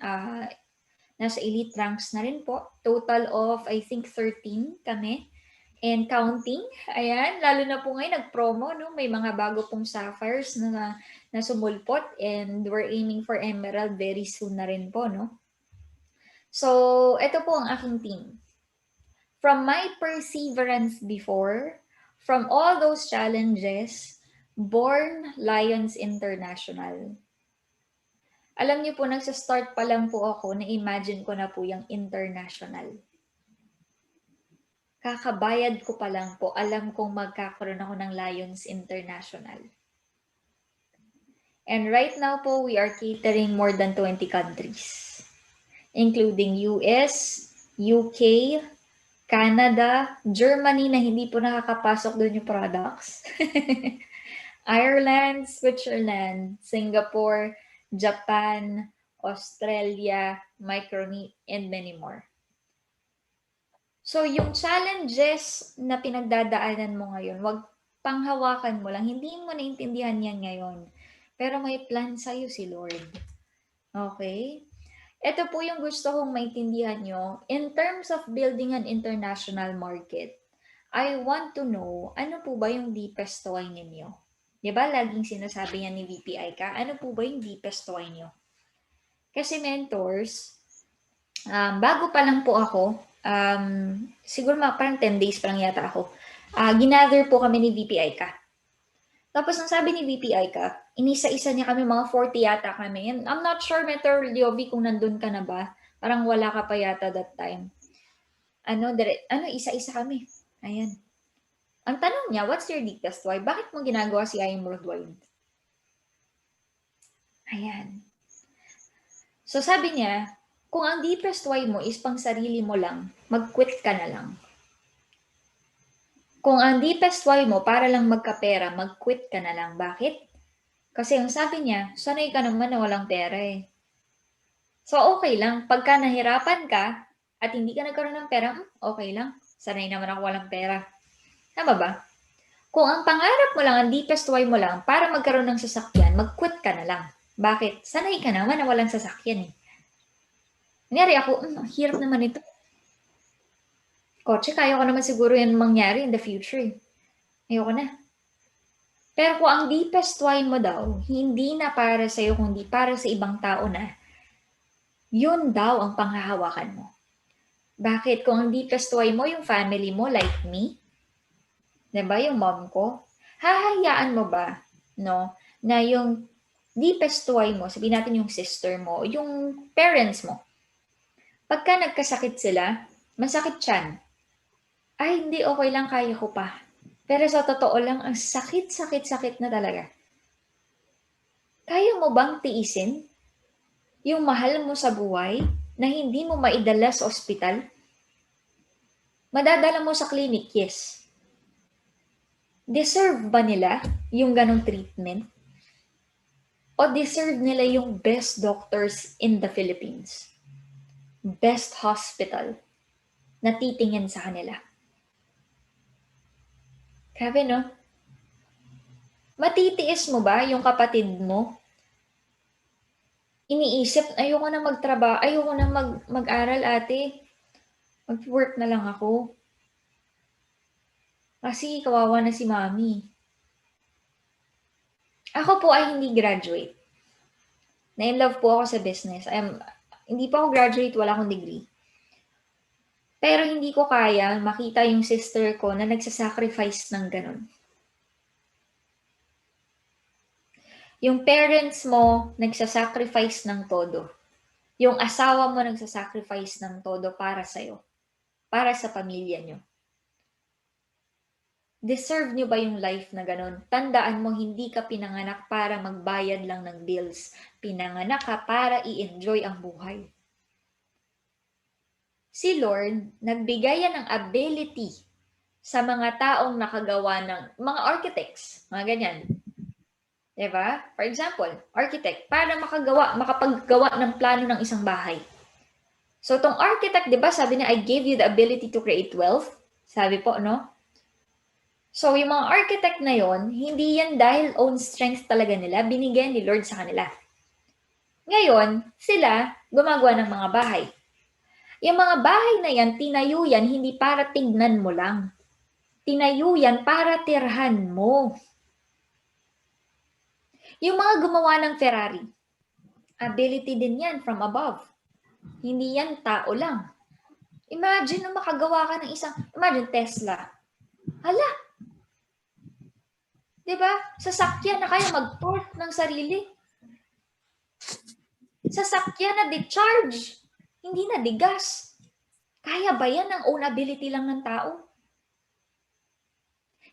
nasa elite ranks na rin po. Total of, I think, 13 kami. And counting. Ayan, lalo na po ngayon, nag-promo, no? May mga bago pong sapphires na sumulpot and we're aiming for emerald very soon na rin po, no? So, ito po ang aking team. From my perseverance before, from all those challenges, Born Lions International. Alam niyo po, nagsa-start pa lang po ako, na-imagine ko na po yung international. Kakabayad ko pa lang po, alam kong magkakaroon ako ng Lions International. And right now po, we are catering more than 20 countries, including US, UK, Canada, Germany na hindi po nakakapasok doon yung products, Ireland, Switzerland, Singapore, Japan, Australia, Micronesia, and many more. So, yung challenges na pinagdadaanan mo ngayon, wag panghawakan mo lang. Hindi mo naintindihan yan ngayon. Pero may plan sa'yo si Lord. Okay? Ito po yung gusto kong maintindihan nyo. In terms of building an international market, I want to know, ano po ba yung deepest why ninyo? Diba, laging sinasabi niya ni VPI ka, ano po ba yung deepest why nyo? Kasi mentors, bago pa lang po ako, siguro parang 10 days pa lang yata ako, ginather po kami ni VPI ka. Tapos ang sabi ni VPI ka, inisa-isa niya kami, mga 40 yata kami. And I'm not sure, Mentor Liovi, kung nandun ka na ba. Parang wala ka pa yata that time. Isa-isa kami. Ayan. Ang tanong niya, what's your deepest why? Bakit mo ginagawa si I Am Worldwide? Ayan. So sabi niya, kung ang deepest why mo is pang sarili mo lang, mag-quit ka na lang. Kung ang deepest why mo para lang magkapera, mag-quit ka na lang. Bakit? Kasi ang sabi niya, sanay ka naman na walang pera eh. So okay lang, pagka nahirapan ka at hindi ka nagkaroon ng pera, okay lang, sanay naman ako walang pera. Tama ba? Kung ang pangarap mo lang, ang deepest why mo lang, para magkaroon ng sasakyan, mag-quit ka na lang. Bakit? Sanay ka naman na walang sasakyan eh. Nangyari ako, hirap naman ito. Kotse, kaya ko naman siguro yan mangyari in the future eh. Ayoko na. Pero kung ang deepest why mo daw, hindi na para sa'yo, kundi para sa ibang tao na, yun daw ang panghahawakan mo. Bakit? Kung ang deepest why mo, yung family mo, like me, diba, yung mom ko, hahayaan mo ba, no, na yung deepest why mo, sabihin natin yung sister mo, yung parents mo, pagka nagkasakit sila, masakit yan. Ay, hindi, okay lang, kaya ko pa. Pero sa totoo lang, ang sakit na talaga. Kaya mo bang tiisin yung mahal mo sa buhay na hindi mo maidala sa ospital? Madadala mo sa clinic, yes. Deserve ba nila yung ganong treatment? O deserve nila yung best doctors in the Philippines? Best hospital na titingin sa kanila? Grabe, no? Matitiis mo ba yung kapatid mo? Iniisip, ayoko na magtrabaho, ayoko na mag-aral, ate. Mag-work na lang ako. Kasi kawawa na si mami. Ako po ay hindi graduate. Na-in-love po ako sa business. Hindi pa ako graduate, wala akong degree. Pero hindi ko kaya makita yung sister ko na nagsasacrifice ng ganun. Yung parents mo nagsasacrifice ng todo. Yung asawa mo nagsasacrifice ng todo para sa'yo. Para sa pamilya nyo. Deserve nyo ba yung life na ganun? Tandaan mo, hindi ka pinanganak para magbayad lang ng bills. Pinanganak ka para i-enjoy ang buhay. Si Lord, nagbigay yan ng ability sa mga taong nakagawa ng mga architects, mga ganyan. Diba? For example, architect, para makapaggawa ng plano ng isang bahay. So, tong architect, diba, sabi niya, I gave you the ability to create wealth. Sabi po, no? So, yung mga architect na yon, hindi yan dahil own strength talaga nila, binigyan ni Lord sa kanila. Ngayon, sila gumagawa ng mga bahay. Yung mga bahay na yan, tinayo yan, hindi para tignan mo lang. Tinayo yan para tirhan mo. Yung mga gumawa ng Ferrari, ability din yan from above. Hindi yan tao lang. Imagine na makagawa ka ng imagine Tesla. Hala! Diba? Sasakyan na kaya mag-port ng sarili. Sasakyan na di-charge. Hindi na di-gas. Kaya ba yan ang own ability lang ng tao?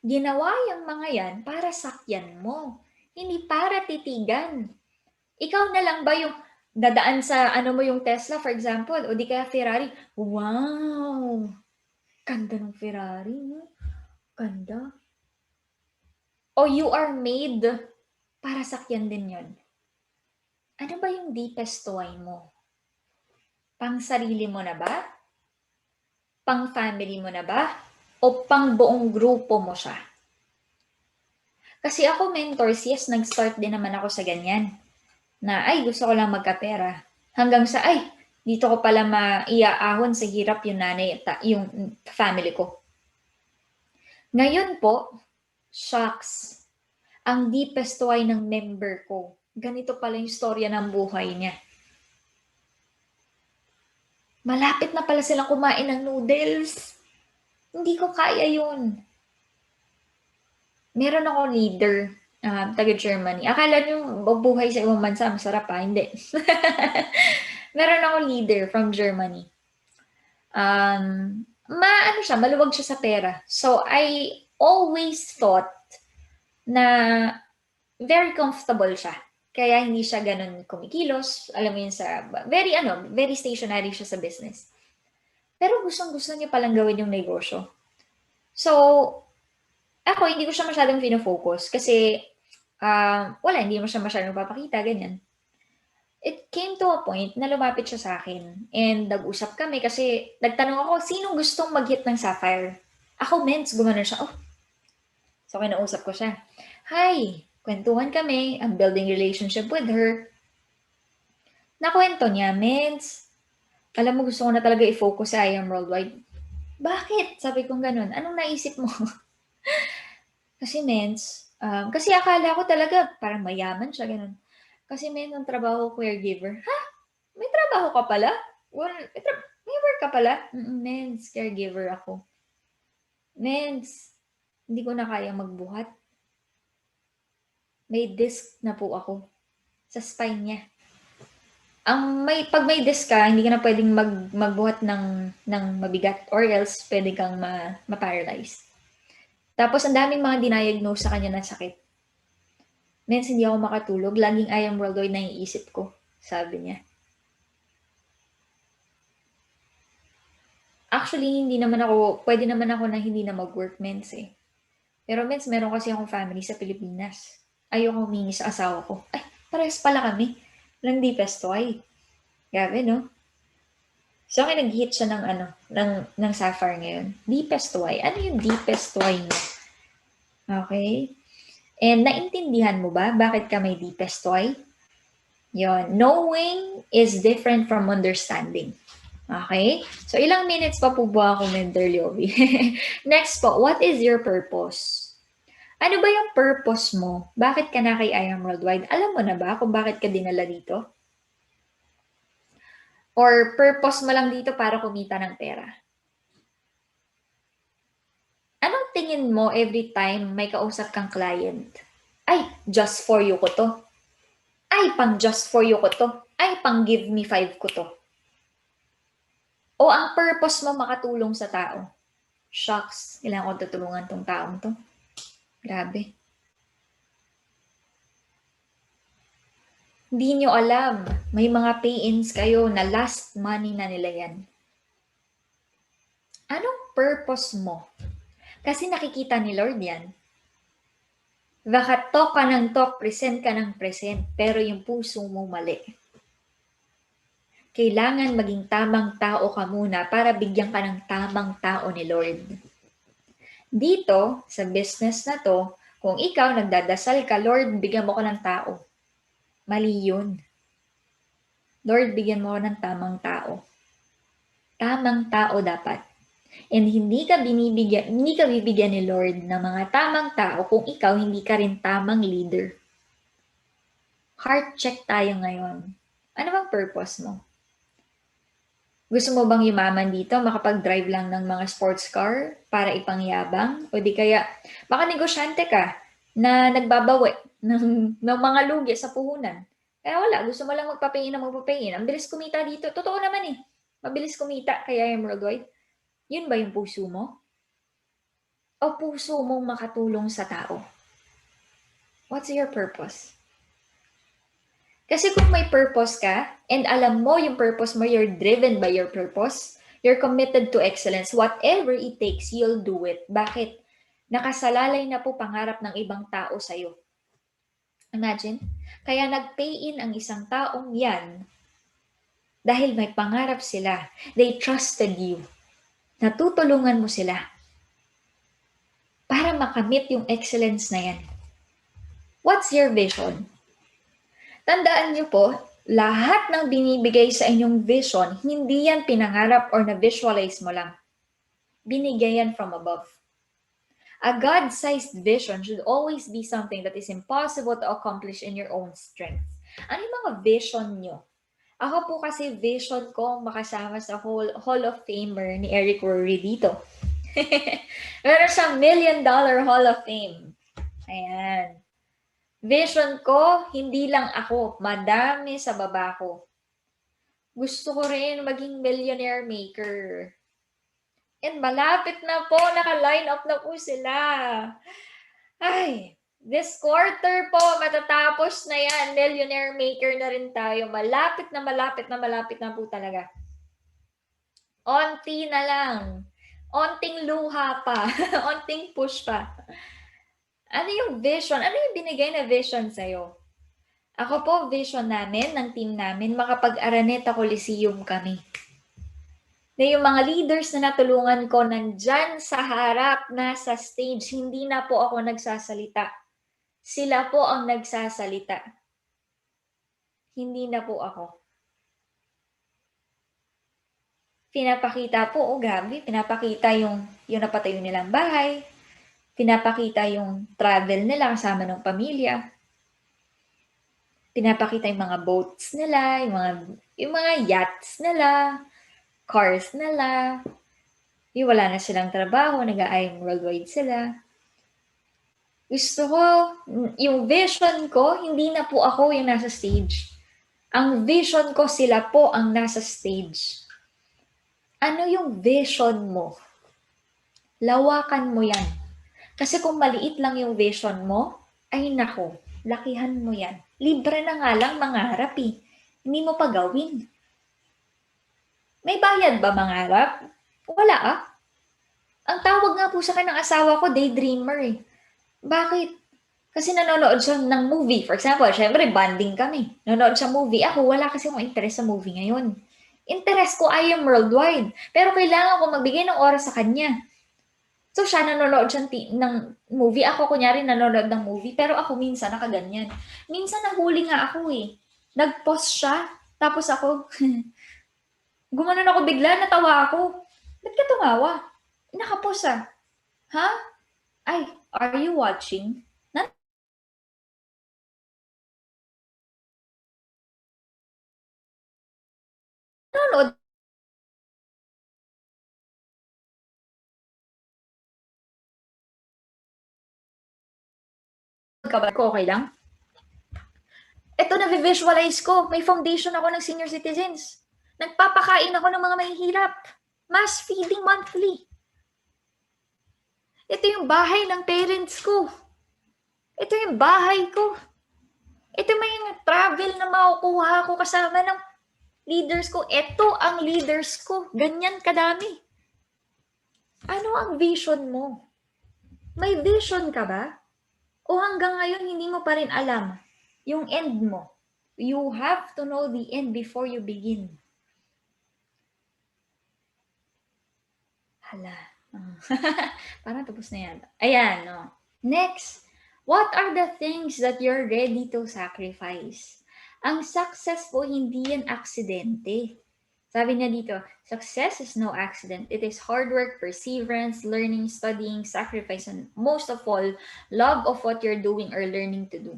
Ginawa yung mga yan para sakyan mo. Hindi para titigan. Ikaw na lang ba yung dadaan sa mo yung Tesla, for example, o di kaya Ferrari? Wow! Ganda ng Ferrari, no? Ganda. O you are made para sakyan din yon. Ano ba yung deepest why mo? Pang sarili mo na ba? Pang family mo na ba? O pang buong grupo mo siya? Kasi ako mentors, yes, nag-start din naman ako sa ganyan. Na, ay, gusto ko lang magkapera. Hanggang sa, ay, dito ko pala maiaahon sa hirap yung nanay at yung family ko. Ngayon po, shocks. Ang deepest why ng member ko. Ganito pala yung storya ng buhay niya. Malapit na pala silang kumain ng noodles. Hindi ko kaya yun. Meron ako leader, taga Germany. Akala nyo, buhay sa ibang bansa, masarap ha? Hindi. Meron ako leader from Germany. Maluwag siya sa pera. So, I always thought na very comfortable siya. Kaya hindi siya ganun kumikilos. Alam mo yun very stationary siya sa business. Pero gustong-gusto niya palang gawin yung negosyo. So, ako, hindi ko siya masyadong fino-focus kasi, hindi mo siya masyadong papakita, ganyan. It came to a point na lumapit siya sa akin and nag-usap kami kasi nagtanong ako, sinong gustong mag-hit ng Sapphire? Ako, mens, gumanon siya. Oh. So, kinausap ko siya. Hi, kwentuhan kami. I'm building relationship with her. Nakwento niya, mens, alam mo, gusto ko na talaga i-focus sa I Am Worldwide. Bakit? Sabi kong ganun. Anong naisip mo? Kasi mens, kasi akala ko talaga parang mayaman siya, ganun. Kasi mens, ang trabaho caregiver. Ha? May trabaho ka pala? Well, may work ka pala? Mens, caregiver ako. Mens, hindi ko na kaya magbuhat. May disc na po ako sa spine niya. Pag may disc ka, hindi ka na pwedeng magbuhat ng mabigat or else pwede kang ma-paralyze. Tapos, ang daming mga diniagnose sa kanya na sakit. Mens, hindi ako makatulog. Laging I Am Worldwide na iisip ko, sabi niya. Actually, pwede naman ako na hindi na mag-work, mens eh. Pero mens, meron kasi akong family sa Pilipinas. Ayoko humingi sa asawa ko. Ay, parehas pala kami. Lang deepest why. Grabe, no? So, nag-hit siya ng Sapphire ngayon. Deepest why. Ano yung deepest why niya? Okay? And naintindihan mo ba bakit ka may deepest why? Yon. Knowing is different from understanding. Okay? So, ilang minutes pa po ba ako, Mentor Liovi? Next po, what is your purpose? Ano ba yung purpose mo? Bakit ka na kay I Am Worldwide? Alam mo na ba kung bakit ka dinala dito? Or purpose mo lang dito para kumita ng pera? Anong tingin mo every time may kausap kang client? Ay, just for you ko to. Ay, pang just for you ko to. Ay, pang give me 5 ko to. O ang purpose mo makatulong sa tao? Shucks, kailangan ko tutulungan tong taong to. Grabe. Hindi nyo alam, may mga pay-ins kayo na last money na nila yan. Anong purpose mo? Kasi nakikita ni Lord yan. Baka talk ka ng talk, present ka ng present, pero yung puso mo mali. Kailangan maging tamang tao ka muna para bigyan ka ng tamang tao ni Lord. Dito, sa business na to, kung ikaw nagdadasal ka, Lord, bigyan mo ko ng tao. Mali yun. Lord, bigyan mo ko ng tamang tao. Tamang tao dapat. And hindi ka bibigyan ni Lord ng mga tamang tao kung ikaw hindi ka rin tamang leader. Heart check tayo ngayon. Ano bang purpose mo? Gusto mo bang yumaman dito, makapag-drive lang ng mga sports car para ipangyabang? O di kaya, baka negosyante ka na nagbabawi ng mga lugi sa puhunan. Kaya wala, gusto mo lang magpapain. Ang bilis kumita dito. Totoo naman eh. Mabilis kumita kaya Emerald White. Yun ba yung puso mo? O puso mong makatulong sa tao? What's your purpose? Kasi kung may purpose ka, and alam mo yung purpose mo, you're driven by your purpose, you're committed to excellence, whatever it takes, you'll do it. Bakit? Nakasalalay na po pangarap ng ibang tao sa'yo. Imagine, kaya nag-pay in ang isang taong yan dahil may pangarap sila. They trusted you. Natutulungan mo sila para makamit yung excellence na yan. What's your vision? Tandaan niyo po, lahat ng binibigay sa inyong vision, hindi yan pinangarap or na-visualize mo lang. Binigay yan from above. A God-sized vision should always be something that is impossible to accomplish in your own strength. Ano yung mga vision nyo? Ako po kasi vision ko makasama sa Hall of Famer ni Eric Rory dito. Meron siyang $1 million Hall of Fame. Ayan. Vision ko, hindi lang ako, madami sa baba ko. Gusto ko rin maging millionaire maker. And malapit na po, naka-line up na po sila. Ay, this quarter po, matatapos na yan. Millionaire maker na rin tayo. Malapit na po talaga. Onti na lang. Onting luha pa. Onting push pa. Ano yung vision? Ano yung binigay na vision sa'yo? Ako po, vision namin, ng team namin, makapag-Araneta Coliseum kami. Na yung mga leaders na natulungan ko nandyan sa harap, nasa stage, hindi na po ako nagsasalita. Sila po ang nagsasalita. Hindi na po ako. Pinapakita po, grabe, pinapakita yung napatayo nilang bahay, pinapakita yung travel nila kasama ng pamilya, pinapakita yung mga boats nila, yung mga yachts nila, cars nila, yung wala na silang trabaho, nag-aayang worldwide sila. Gusto ko, yung vision ko, hindi na po ako yung nasa stage. Ang vision ko, sila po ang nasa stage. Ano yung vision mo? Lawakan mo yan. Kasi kung maliit lang yung vision mo, ay nako, lakihan mo yan. Libre na nga lang mangarap eh. Hindi mo pa gawin. May bayad ba mangarap? Wala ah. Ang tawag nga po sa akin ng asawa ko, daydreamer eh. Bakit? Kasi nanonood siya ng movie. For example, syempre, bonding kami. Nanonood siya movie. Ako, wala kasi akong interest sa movie ngayon. Interest ko, I am worldwide. Pero kailangan ko magbigay ng oras sa kanya. So, siya nanonood siya ng movie. Ako, kunyari, nanonood ng movie. Pero ako, minsan, nakaganyan. Minsan, nahuli nga ako eh. Nag-pause siya. Tapos ako, gumanon ako bigla, natawa ako. Ba't ka tumawa? Nakapause ah. Ha? Ay, are you watching? Nanonood ka ba? Okay lang? Ito, na-visualize ko. May foundation ako ng senior citizens. Nagpapakain ako ng mga mahihirap. Mass feeding monthly. Ito yung bahay ng parents ko. Ito yung bahay ko. Ito may travel na makukuha ko kasama ng leaders ko. Ito ang leaders ko. Ganyan kadami. Ano ang vision mo? May vision ka ba? O hanggang ngayon hindi mo pa rin alam yung end mo? You have to know the end before you begin. Hala. Parang tapos na yan. Ayan, no. Next, what are the things that you're ready to sacrifice? Ang success po, hindi yan aksidente. Sabi niya dito, success is no accident. It is hard work, perseverance, learning, studying, sacrifice, and most of all, love of what you're doing or learning to do.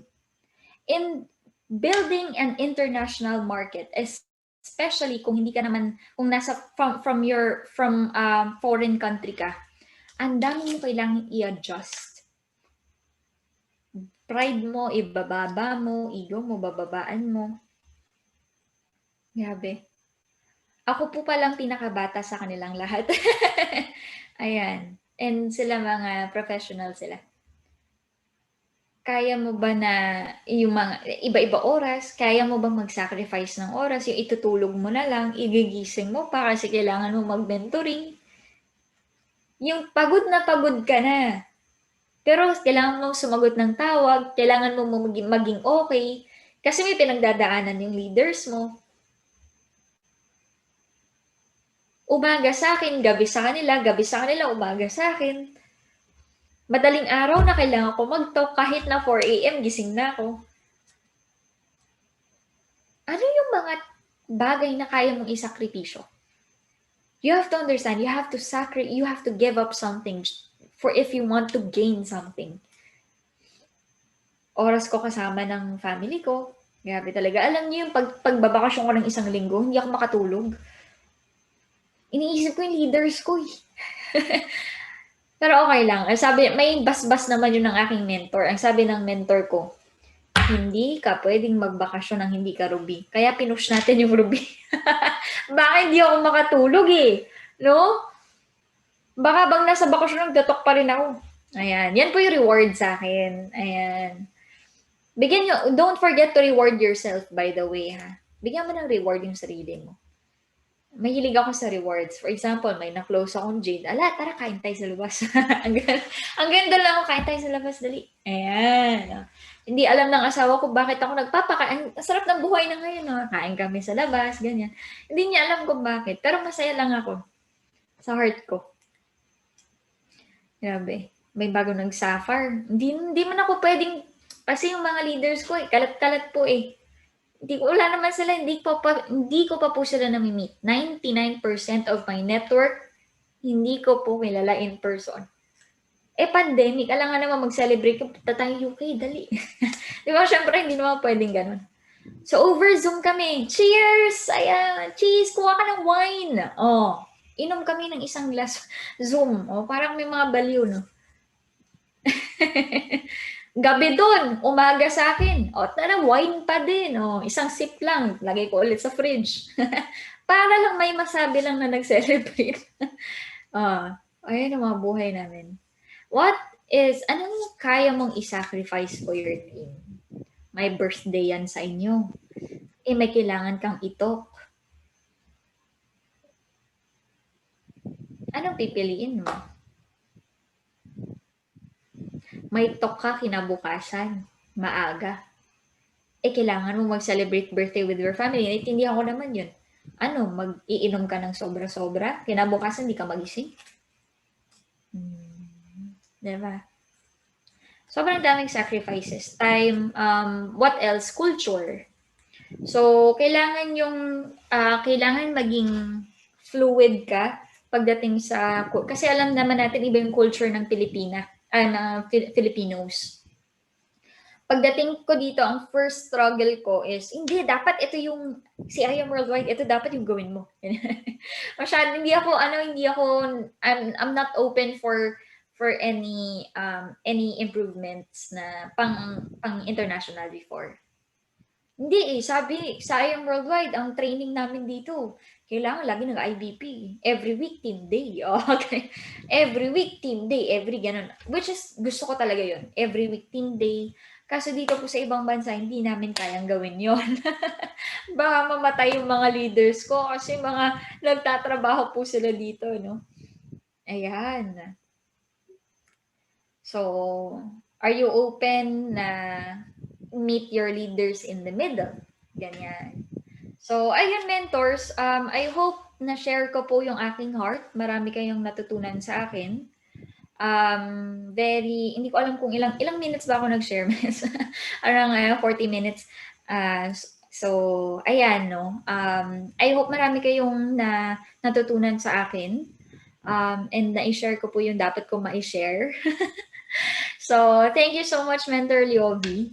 In building an international market, especially kung hindi ka naman, kung nasa from foreign country ka, ang dami mo kailangang i-adjust. Pride mo, ibababa mo, ego mo, bababaan mo. Grabe. Ako po palang pinakabata sa kanilang lahat. Ayan. And sila mga professional sila. Kaya mo ba na yung mga iba-iba oras, kaya mo bang mag-sacrifice ng oras, yung itutulog mo na lang, igigising mo pa kasi kailangan mo mag-mentoring. Yung pagod na pagod ka na. Pero kailangan mo sumagot ng tawag, kailangan mo maging okay, kasi may pinagdadaanan yung leaders mo. Umaga sa akin, gabi sa kanila, umaga sa akin. Madaling araw na kailangan ko mag-talk kahit na 4 a.m. gising na ako. Ano yung mga bagay na kaya mong isakripisyo? You have to understand, you have to give up something for if you want to gain something. Oras ko kasama ng family ko. Grabe talaga. Alam niyo yung pagbabakasyon ko ng 1 linggo, hindi ako makatulog. Iniisip ko yung leaders ko eh. Pero okay lang. Sabi, may basbas naman yun ng aking mentor. Ang sabi ng mentor ko, hindi ka pwedeng magbakasyon ng hindi ka Ruby. Kaya pinush natin yung Ruby. Baka hindi ako makatulog eh. No? Baka bang nasa bakasyon nagtatok pa rin ako. Ayan. Yan po yung reward sa akin. Ayan. Bigyan nyo, don't forget to reward yourself by the way ha. Bigyan mo ng reward yung sarili mo. Mahilig ako sa rewards. For example, may na-close akong Jade. Ala, tara, kain tayo sa labas. ang ganda lang ako, kain tayo sa labas, dali. Ayan. Hindi alam ng asawa ko bakit ako nagpapakain. Ang sarap ng buhay na ngayon, no? Kain kami sa labas, ganyan. Hindi niya alam kung bakit. Pero masaya lang ako sa heart ko. Grabe. May bago nag-suffer. Hindi man ako pwedeng, kasi yung mga leaders ko, kalat-kalat po eh. Wala naman sila, hindi ko pa po sila nami-meet. 99% of my network, hindi ko po kilala in person. Pandemic, alam nga naman mag-celebrate ko, punta tayo UK, dali. Di ba, syempre, hindi naman pwedeng ganun. So, over Zoom kami. Cheers! Ayan, cheers! Kuha ka ng wine. Oh, inom kami ng 1 glass Zoom. Oh, parang may mga baliw, no? Gabi doon, umaga sa akin. O, tara, wine pa din. O, 1 sip lang. Lagay ko ulit sa fridge. Para lang may masabi lang na nag-celebrate. Ayan ang mga buhay namin. Anong kaya mong isacrifice for your team? May birthday yan sa inyo. May kailangan kang itok. Anong pipiliin mo? May talk ka kinabukasan, maaga. Kailangan mo mag-celebrate birthday with your family. Naintindihan ko naman yun. Mag-iinom ka ng sobra-sobra? Kinabukasan, di ka magising? Diba? Sobrang daming sacrifices. Time, what else? Culture. So, kailangan maging fluid ka pagdating sa, kasi alam naman natin iba yung culture ng Filipinos. Pagdating ko dito, ang first struggle ko is, hindi, dapat ito yung, si I Am Worldwide, ito dapat yung gawin mo. Masyado, I'm not open for any improvements na pang international before. Hindi sabi, sa I Am Worldwide, ang training namin dito, kailangan lagi nag-IBP. Every week, team day. Okay. Every week, team day. Every ganun. Which is, gusto ko talaga yun. Every week, team day. Kaso dito po sa ibang bansa, hindi namin kayang gawin yon. Baka mamatay yung mga leaders ko kasi mga nagtatrabaho po sila dito, no? Ayan. So, are you open na meet your leaders in the middle? Ganyan. So, ayun mentors, I hope na share ko po yung aking heart. Marami kayong natutunan sa akin. Hindi ko alam kung ilang minutes ba ako nag-share. Around 40 minutes. So, ayan, no. I hope marami kayong natutunan sa akin. And na-share ko po yung dapat ko ma-share. So, thank you so much, Mentor Liovi,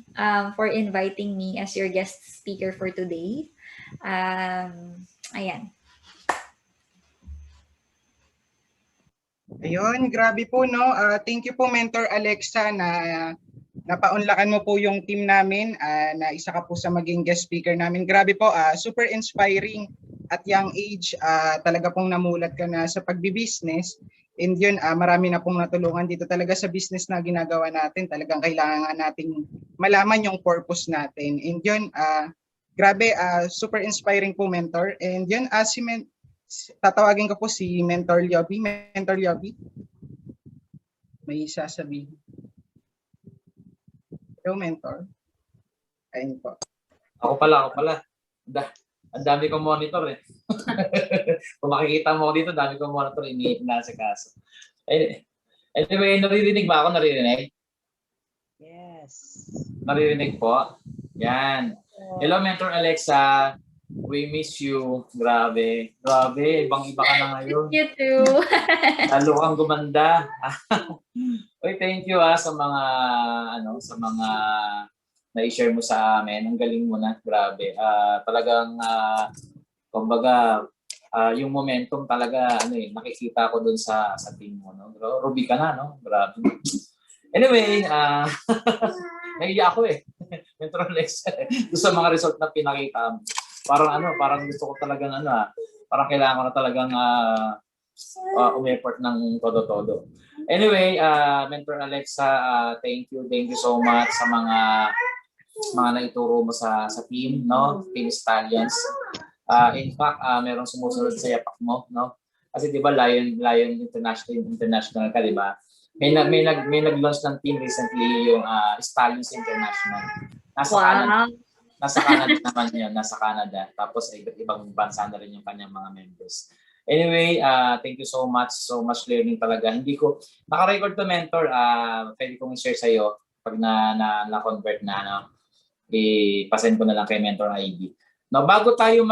for inviting me as your guest speaker for today. Ayan. Ayun, grabe po, no? Thank you po, Mentor Alexa, na napaunlakan mo po yung team namin, na isa ka po sa maging guest speaker namin. Grabe po, super inspiring at young age. Talaga pong namulat ka na sa pagbibusiness. And yun, marami na pong natulungan dito talaga sa business na ginagawa natin. Talagang kailangan nating malaman yung purpose natin. And yun, grabe, super inspiring po, Mentor. And yun, tatawagin ko po si Mentor Liovi. Mentor Liovi, may sasabihin. Hello, Mentor. Ayun po. Ako pala. Ang dami kong monitor eh. Kung makikita mo dito, dami kong monitor, nasa kaso. Anyway, naririnig ba ako? Naririnig? Yes. Naririnig po? Yan. Hello, Mentor Alexa. We miss you. Grabe. Ibang-iba ka na ngayon. You too. Lalo kang gumanda. Oy, thank you sa mga na-share mo sa amin. Ang galing mo na. Grabe. Talagang kumbaga yung momentum talaga nakikita ko dun sa team mo, no. Ruby ka na, no. Grabe. Anyway, naiiyak ako eh. Mentor Alex, doon sa mga result na pinakita mo. Parang gusto ko talagang parang kailangan ko na talagang umeffort ng todo-todo. Anyway, Mentor Alexa, thank you so much sa mga naituro mo sa team, no? Team Stallions. In fact, merong sumusunod sa yapak mo, no? Kasi 'di ba Lion International ka, 'di ba? May nag-launch ng team recently, yung Stallions International. Nasa Canada naman 'yon, nasa Canada. Tapos ibang bansa na rin yung kanyang mga members. Anyway, thank you so much learning talaga. Hindi ko naka-record to, Mentor. Pwede kong i-share sa iyo pag na-convert na, no? I-pasend ko na lang kay Mentor ID. No, bago tayo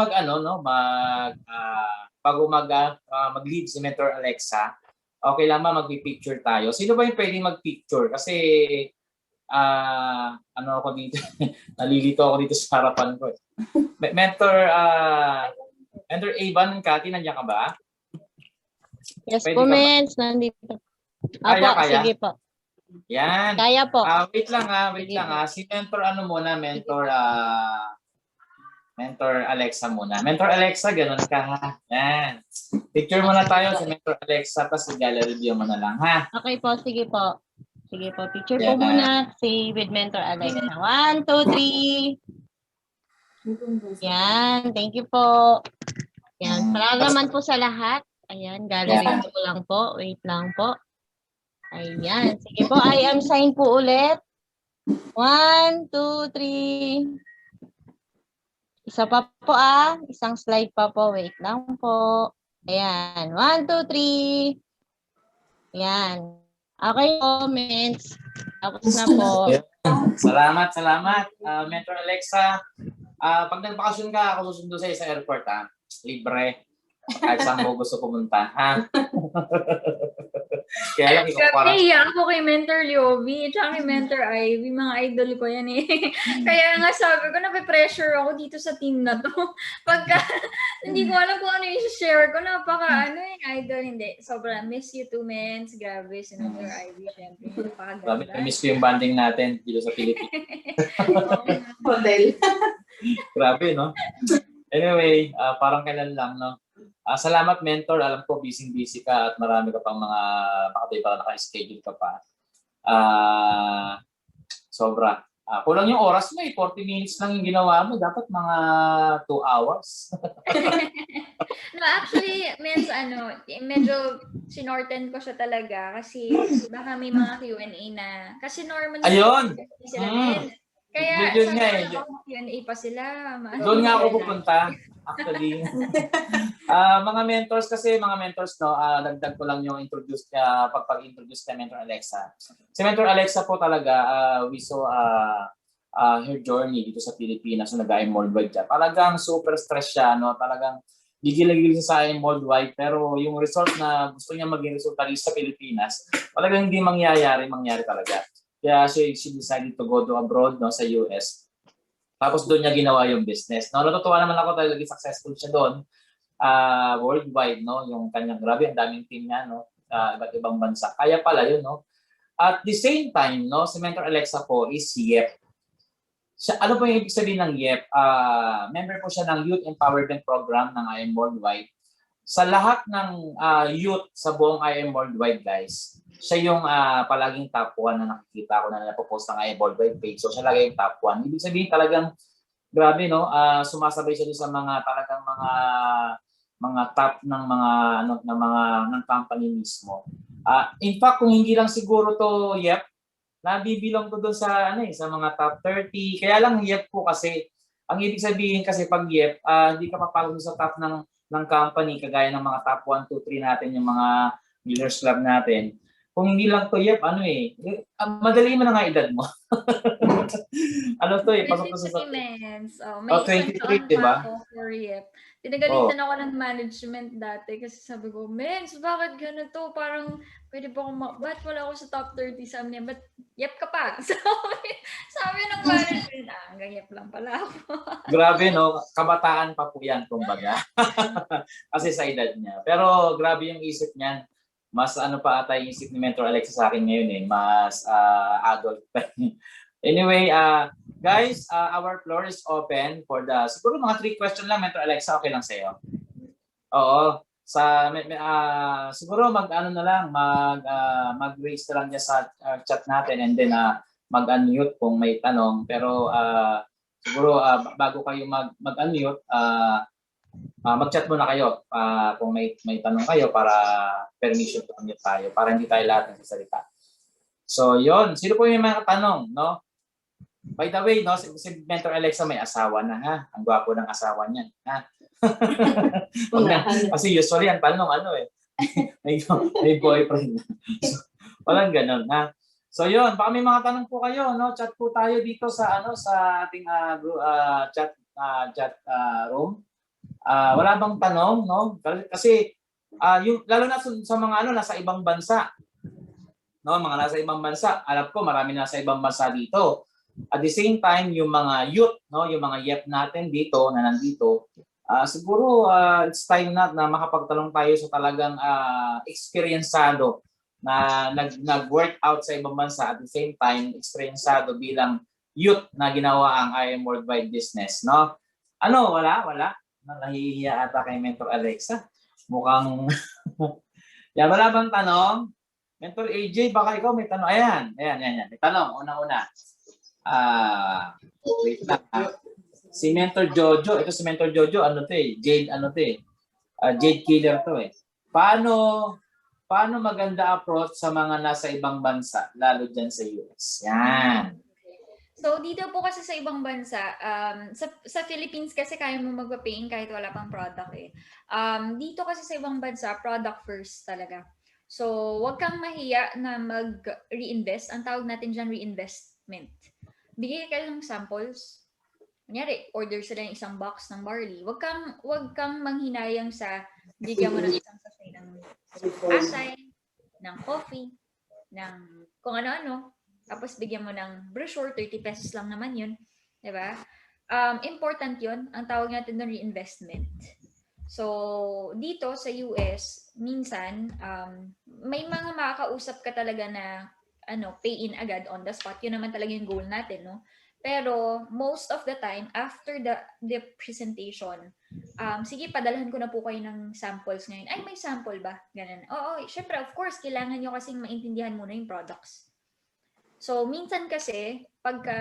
mag-lead si Mentor Alexa, okay lang ba mag-picture tayo? Sino ba yung pwedeng mag-picture? Kasi ako dito, nalilito ako dito sa harapan ko. Mentor Avon, Cathy, nandiyan ka ba? Yes Pwede po, ka ba? Mens. Nandito. Kaya? Sige po. Yan. Kaya po. Wait lang. Si Mentor Mentor Alexa muna. Mentor Alexa, ganun ka ha. Yan. Picture muna tayo si Mentor Alexa, tapos i-gallery view mo na lang ha. Okay po, sige po. Sige po, picture Yeah. po muna si with Mentor Alexa. 1, 2, 3. Yan, thank you po. Yan, para naman po sa lahat. Ayan, gallery view lang po. Wait lang po. Ayan, sige po. I am sign po ulit. 1, 2, 3. Isa pa po Isang slide pa po. Wait lang po. Ayan. 1, 2, 3. Ayan. Okay po, Mens. Tapos na po. Salamat. Mentor Alexa. Pag nagbakasyon ka, ako susundo sa isang airport libre. Kahit saan mo gusto pumunta. Ha? Kaya lang ikaw parang... Ako kay Mentor Liovi, tsaka kay Mentor Ivy, mga idol ko yan eh. Kaya nga sabi ko, nape-pressure ako dito sa team na to. Pagka, hindi ko alam kung ano yung share ko, idol, hindi. Sobrang miss you too, Mens. Grabe, si Mentor Ivy, syempre. Grabe, miss ko yung banding natin dito sa Pilipinas. Hotel. Grabe, no? Anyway, parang kailan lang, no? Salamat, Mentor. Alam ko, busy ka at marami ka pang mga naka-schedule ka pa. Sobra. Kulang yung oras mo 40 minutes lang yung ginawa mo. Dapat mga 2 hours. No, actually, medyo sinorten ko siya talaga kasi baka may mga Q&A na, kasi normally, Ayun! sila din. Kaya, Yun nga sabi eh. ko, Q&A pa sila. Doon nga ako pupunta, actually. Mga mentors, no, dagdag ko lang yung pag-introduce kay Mentor Alexa. Si Mentor Alexa po talaga, we saw her journey dito sa Pilipinas, so nag-IM worldwide siya. Talagang super stress siya, no? Talagang gigil-gigil siya sa IM worldwide, pero yung result na gusto niya maging resulta sa Pilipinas, talagang hindi mangyari talaga. Kaya she decided to go to abroad, no, sa US. Tapos doon niya ginawa yung business. No, natutuwa naman ako dahil naging successful siya doon worldwide, no, yung kanyang grabe, ang daming team niya, no, iba't ibang bansa. Kaya pala yun, no. At the same time, no, si Mentor Alexa po is YEP. Ano po yung ibig sabihin ng YEP? Member po siya ng Youth Empowerment Program ng IM Worldwide. Sa lahat ng youth sa buong IM Worldwide, guys, siya yung palaging top 1 na nakikita ko na napopost ng IM Worldwide page. So siya lagi yung top 1. Ibig sabihin talagang grabe, no? Sumasabay siya sa mga talagang mga top ng ng company mismo. In fact, kung hindi lang siguro to YEP, nabibilang to doon sa sa mga top 30. Kaya lang YEP po kasi ang ibig sabihin kasi pag YEP, hindi ka papasok sa top ng company kagaya ng mga top 1, 2, 3 natin, yung mga Millionaires Club natin. Kung hindi lang to YEP, madali mo na nga edad mo. Pasok to sa payments. May isang 23, diba? ako for YEP. Pinagalitan ako ng management dati kasi sabi ko, Mens, bakit ganito? Parang pwede ba akong, ba't wala ako sa top 30? Sabi niya, ba't YEP ka pa? Sabi ng management, hanggang YEP lang pala ako. Grabe, no? Kabataan pa po yan, kumbaga. Kasi sa edad niya. Pero grabe yung isip niyan. Mas pa ata yung isip ni Mentor Alexa sa akin ngayon mas adult pa. Anyway, guys, our floor is open for siguro mga 3 questions lang, Mentor Alexa, okay lang sa'yo? Oo. Siguro mag-raise na lang niya sa chat natin and then mag-unmute kung may tanong. Pero siguro bago kayo mag-unmute, mag-chat muna kayo kung may tanong kayo para permission to unmute tayo para hindi tayo lahat nagsasalita. So, yon. Sino po yung mga tanong, no? By the way, no, si Mentor Alexa may asawa na, ha? Ang gwapo ng asawa niya, ha? Kasi usually ang tanong may boyfriend. So, walang ganun, ha? So, yon. Baka may mga tanong po kayo, no? Chat po tayo dito sa sa ating chat room. Wala bang tanong, no? Kasi yung lalo na sa mga nasa ibang bansa. No, mga nasa ibang bansa, alam ko marami nasa ibang bansa dito. At the same time, yung mga youth, no, yung mga YEP natin dito na nandito, siguro it's time na makapagtanong tayo sa talagang eksperyensado na nag-work out sa ibang bansa at the same time eksperyensado bilang youth na ginawa ang IM Worldwide business, no? Wala. Nahihiya ata kay Mentor Alexa. Mukhang yan, wala bang tanong? Mentor AJ, baka ikaw may tanong. Ayan. May tanong, una-una. Wait lang. Si Mentor Jojo, ito si Mentor Jojo, Jade, Jade Killer to Paano maganda approach sa mga nasa ibang bansa, lalo dyan sa US? Yan. So, dito po kasi sa ibang bansa, sa Philippines kasi kaya mo magpa-paying kahit wala pang product dito kasi sa ibang bansa, product first talaga. So, wag kang mahiya na mag-reinvest. Ang tawag natin dyan, reinvestment. Bigay kayo ng samples. Kunyari, order sila ng isang box ng barley. Wag kang manghinayang sa bigyan mo ng isang sachet ng asay, ng coffee, ng kung ano-ano. Tapos bigyan mo ng brochure, 30 pesos lang naman yun. Diba? Important yun. Ang tawag natin ng reinvestment. So, dito sa US, minsan, may mga makakausap ka talaga na pay in agad on the spot. Yun naman talaga yung goal natin, no? Pero, most of the time, after the presentation, sige, padalhan ko na po kayo ng samples ngayon. Ay, may sample ba? Ganun. Oo, syempre, of course, kailangan nyo kasing maintindihan muna yung products. So, minsan kasi, pagka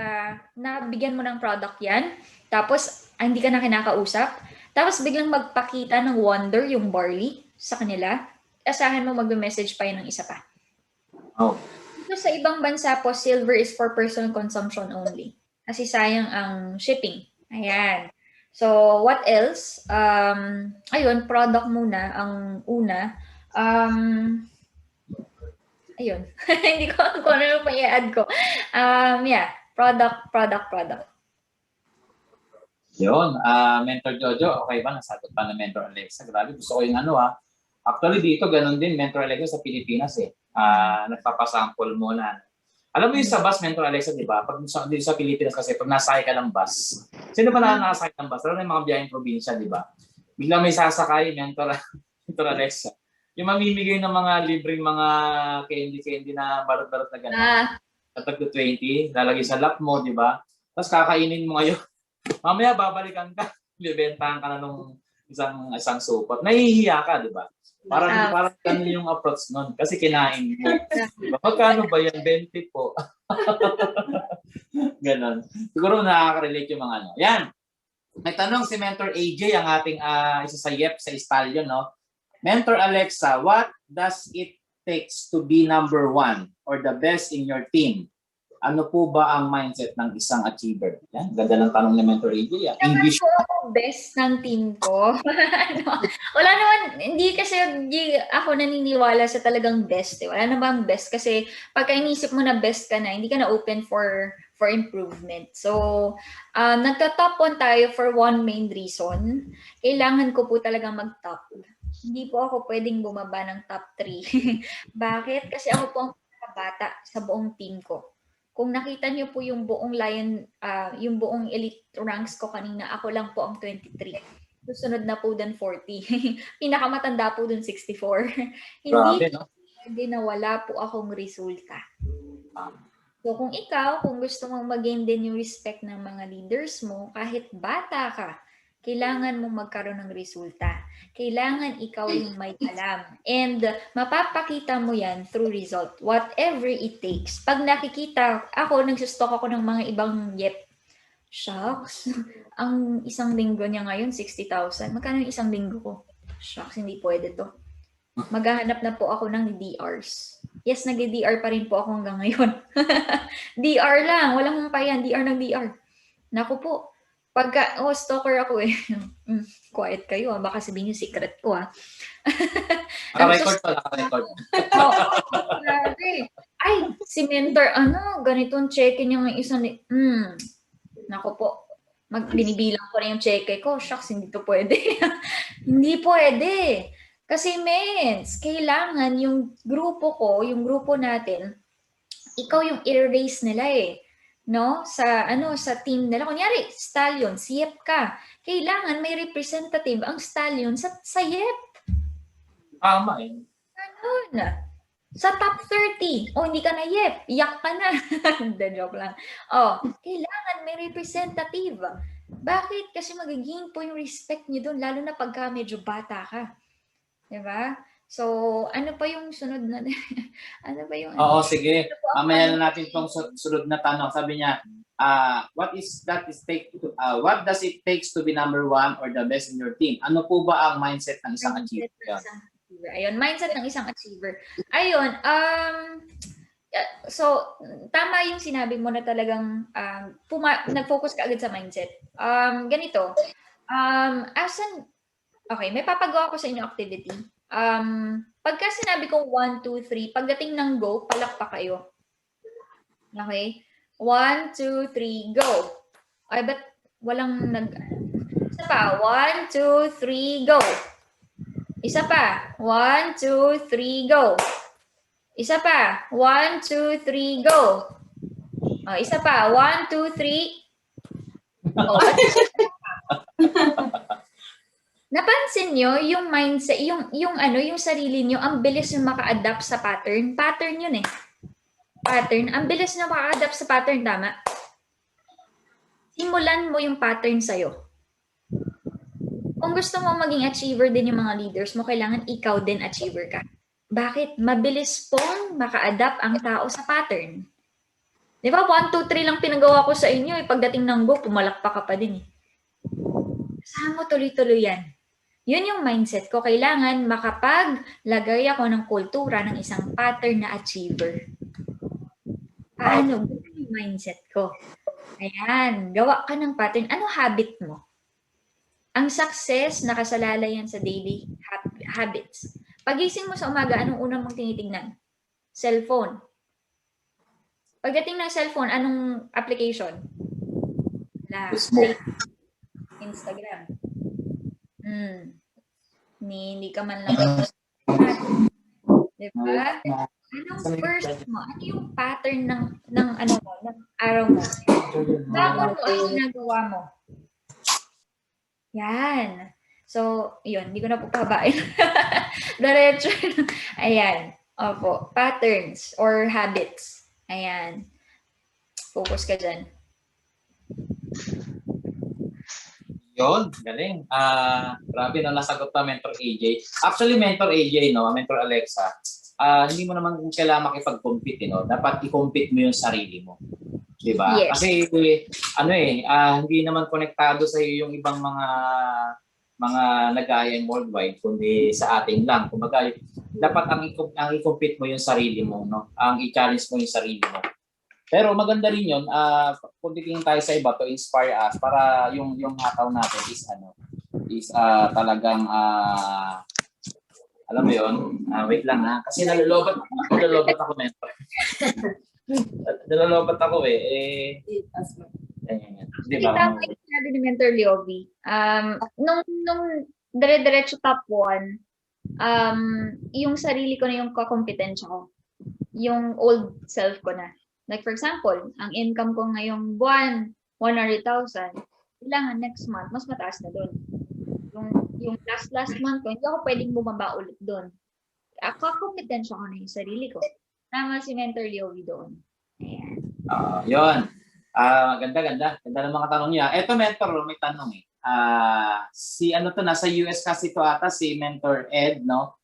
nabigyan mo ng product yan, tapos hindi ka na kinakausap, tapos biglang magpakita ng wonder yung barley sa kanila, asahan mo mag-message pa yun ng isa pa. Oh. Dito sa ibang bansa po, silver is for personal consumption only. Kasi sayang ang shipping. Ayan. So, what else? Ayun, product muna, ang una. Ayun. Hindi ko kung ano pa i-add ko. Yeah, product. Yun, Mentor Jojo, okay ba? Nasagot pa na Mentor Alexa. Grabe, gusto ko yung ano Actually, dito ganun din, Mentor Alexa sa Pilipinas eh. Nagpapasample muna. Alam mo yung sa bus, Mentor Alexa, di ba? Pag dito sa Pilipinas kasi, pag nasakay ka ng bus, sino ba na nakasakay ng bus? Lalo na yung mga biyaheng probinsya, di ba? Biglang may sasakay, Mentor Alexa. Yung mamimigay ng mga libreng mga candy na balot-balot na gano'n. Tatag to 20, lalagay sa lap mo, di ba? Tapos kakainin mo ngayon. Mamaya babalikan ka, bibentahan ka na nung isang supot. Nahihiya ka, di ba? Parang ganun yung approach nun. Kasi kinain mo. Diba? Magkano ba yan? 20 po. Ganon. Siguro nakaka-relate yung mga ano. Yan. May tanong si Mentor AJ, ang ating isa sa YEP sa Stallion, no? Mentor Alexa, what does it takes to be number 1 or the best in your team? Ano po ba ang mindset ng isang achiever? Yan, ganda ng tanong ni Mentor AJ. English. Ako best ng team ko. Wala naman, hindi kasi ako naniniwala sa talagang best. Wala namang best kasi pagka inisip mo na best ka na, hindi ka na open for improvement. So, nagta-top 1 tayo for one main reason. Kailangan ko po talagang mag-top. Hindi po ako pwedeng bumaba ng top 3. Bakit? Kasi ako po ang bata sa buong team ko. Kung nakita niyo po yung buong yung buong elite ranks ko kanina, ako lang po ang 23. Susunod na po dun 40. Pinakamatanda po dun 64. Hindi na wala po akong resulta. So kung kung gusto mong mag-gain din yung respect ng mga leaders mo, kahit bata ka, kailangan mong magkaroon ng resulta. Kailangan ikaw yung may alam. And mapapakita mo yan through result. Whatever it takes. Pag nakikita, nagsustock ako ng mga ibang YEP. Shucks. Ang isang linggo niya ngayon, 60,000. Magkano yung isang linggo ko? Shucks, hindi pwede to. Maghahanap na po ako ng DRs. Yes, nag-DR pa rin po ako hanggang ngayon. DR lang. Walang humpayan. DR ng DR. Naku po. Pagka, stalker ako eh. Quiet kayo baka sabihin yung secret ko Naka-record pa, naka-record. Ay, si Mentor, ganitong check niya ng isang, naku po, binibilang ko na yung check ko, shucks, hindi to pwede. Hindi pwede. Kasi mens, kailangan yung grupo natin, ikaw yung erase nila eh. No, sa team nila. Kunyari, Stallion, YEP ka. Kailangan may representative ang Stallion sa YEP. Tama eh. Ganun. Sa top 30. Hindi ka na YEP. Iyak ka na. Joke lang. Kailangan may representative. Bakit? Kasi magiging po yung respect niyo doon, lalo na pagka medyo bata ka. Diba? So, ano pa yung sunod na? Ano ba yung... Oo, sige. Mamaya na natin itong sunod na tanong. Sabi niya, what does it takes to be number 1 or the best in your team? Ano po ba ang mindset ng isang achiever? Ayun, mindset ng isang achiever. Ayun, so, tama yung sinabi mo na talagang nag-focus ka agad sa mindset. Ganito, okay, may papagawa ko sa inyo activity. Pagka sinabi ko 1, 2, 3, pagdating ng go, palakpak kayo. Okay? 1, 2, 3, go. Ay, ba't walang Isa pa. 1, 2, 3, go. Isa pa. 1, 2, 3, go. Isa pa. 1, 2, 3, go. Isa pa. 1, 2, 3. Napansin nyo, yung mindset, yung sarili nyo, ang bilis yung maka-adapt sa pattern. Pattern yun eh. Pattern. Ang bilis na maka-adapt sa pattern, tama? Simulan mo yung pattern sa'yo. Kung gusto mo maging achiever din yung mga leaders mo, kailangan ikaw din achiever ka. Bakit? Mabilis pong maka-adapt ang tao sa pattern. Di ba, 1, 2, 3 lang pinagawa ko sa inyo. Pagdating ng go, pumalakpak ka pa din eh. Saan mo tuloy-tuloy yan? Yun yung mindset ko. Kailangan makapaglagay ako ng kultura ng isang pattern na achiever. Paano? Ganun yung mindset ko. Ayan, gawa ka ng pattern. Ano habit mo? Ang success, nakasalalay yan sa daily habits. Pagising mo sa umaga, anong unang mong tinitingnan? Cellphone. Pagdating ng cellphone, anong application? Facebook. Instagram. Hindi ka man lang. Diba? Anong first mo? Ano yung pattern ng araw mo? Bakit mo ang ginagawa mo? Yan. So, yun. Hindi ko na po pababain. Diretso. Ayan. Opo. Patterns or habits. Ayan. Focus ka dyan. Yun, galing. Grabe na nasagot pa Mentor AJ. Actually, Mentor AJ, no, Mentor Alexa, hindi mo naman kailangan makipag-compete, no? Dapat i-compete mo yung sarili mo. Diba? Yes. Kasi, hindi naman konektado sa iyo yung ibang mga nagayan worldwide, kundi sa atin lang. Kumbaga, dapat ang i-compete mo yung sarili mo, no? Ang i-challenge mo yung sarili mo. Pero maganda rin yun, kung titingin tayo sa iba to inspire us para yung hataw natin is talagang alam mo yun, wait lang ha, kasi nalolobat ako Mentor. Nalolobat ako Diba? Tama yung sinabi ni Mentor Leovi. Nung dire-diretso top 1, yung sarili ko na yung kakompetensya ko. Yung old self ko na. Like for example, ang income ko ngayong buwan, 100,000. Kailangan next month, mas mataas na doon. Yung last month ko, hindi ako pwedeng bumaba ulit doon. Kakompetensya ko na yung sarili ko. Tama si Mentor Leovi doon. Ayan. Yun. Ganda ng mga tanong niya. Eto Mentor, may tanong eh. Nasa US kasi ito ata, si Mentor Ed, no?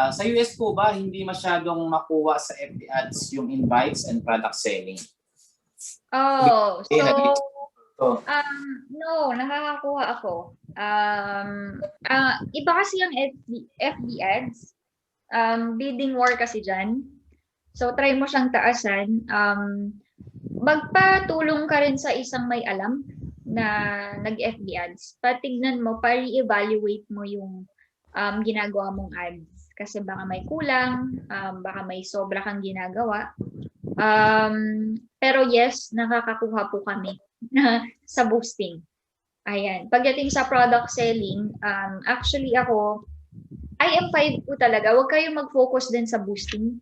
Sa US po ba, hindi masyadong makuha sa FB ads yung invites and product selling? Oh, no, nakakakuha ako. Iba kasi yung FB ads. Bidding war kasi dyan. So, try mo siyang taasan. Magpatulong ka rin sa isang may alam na nag-FB ads. Patignan mo, pa-re-evaluate mo yung ginagawa mong ads. Kasi baka may kulang, baka may sobra kang ginagawa. Pero yes, nakakakuha po kami sa boosting. Ayan. Pagdating sa product selling, actually ako, IM5 po talaga. Huwag kayo mag-focus din sa boosting.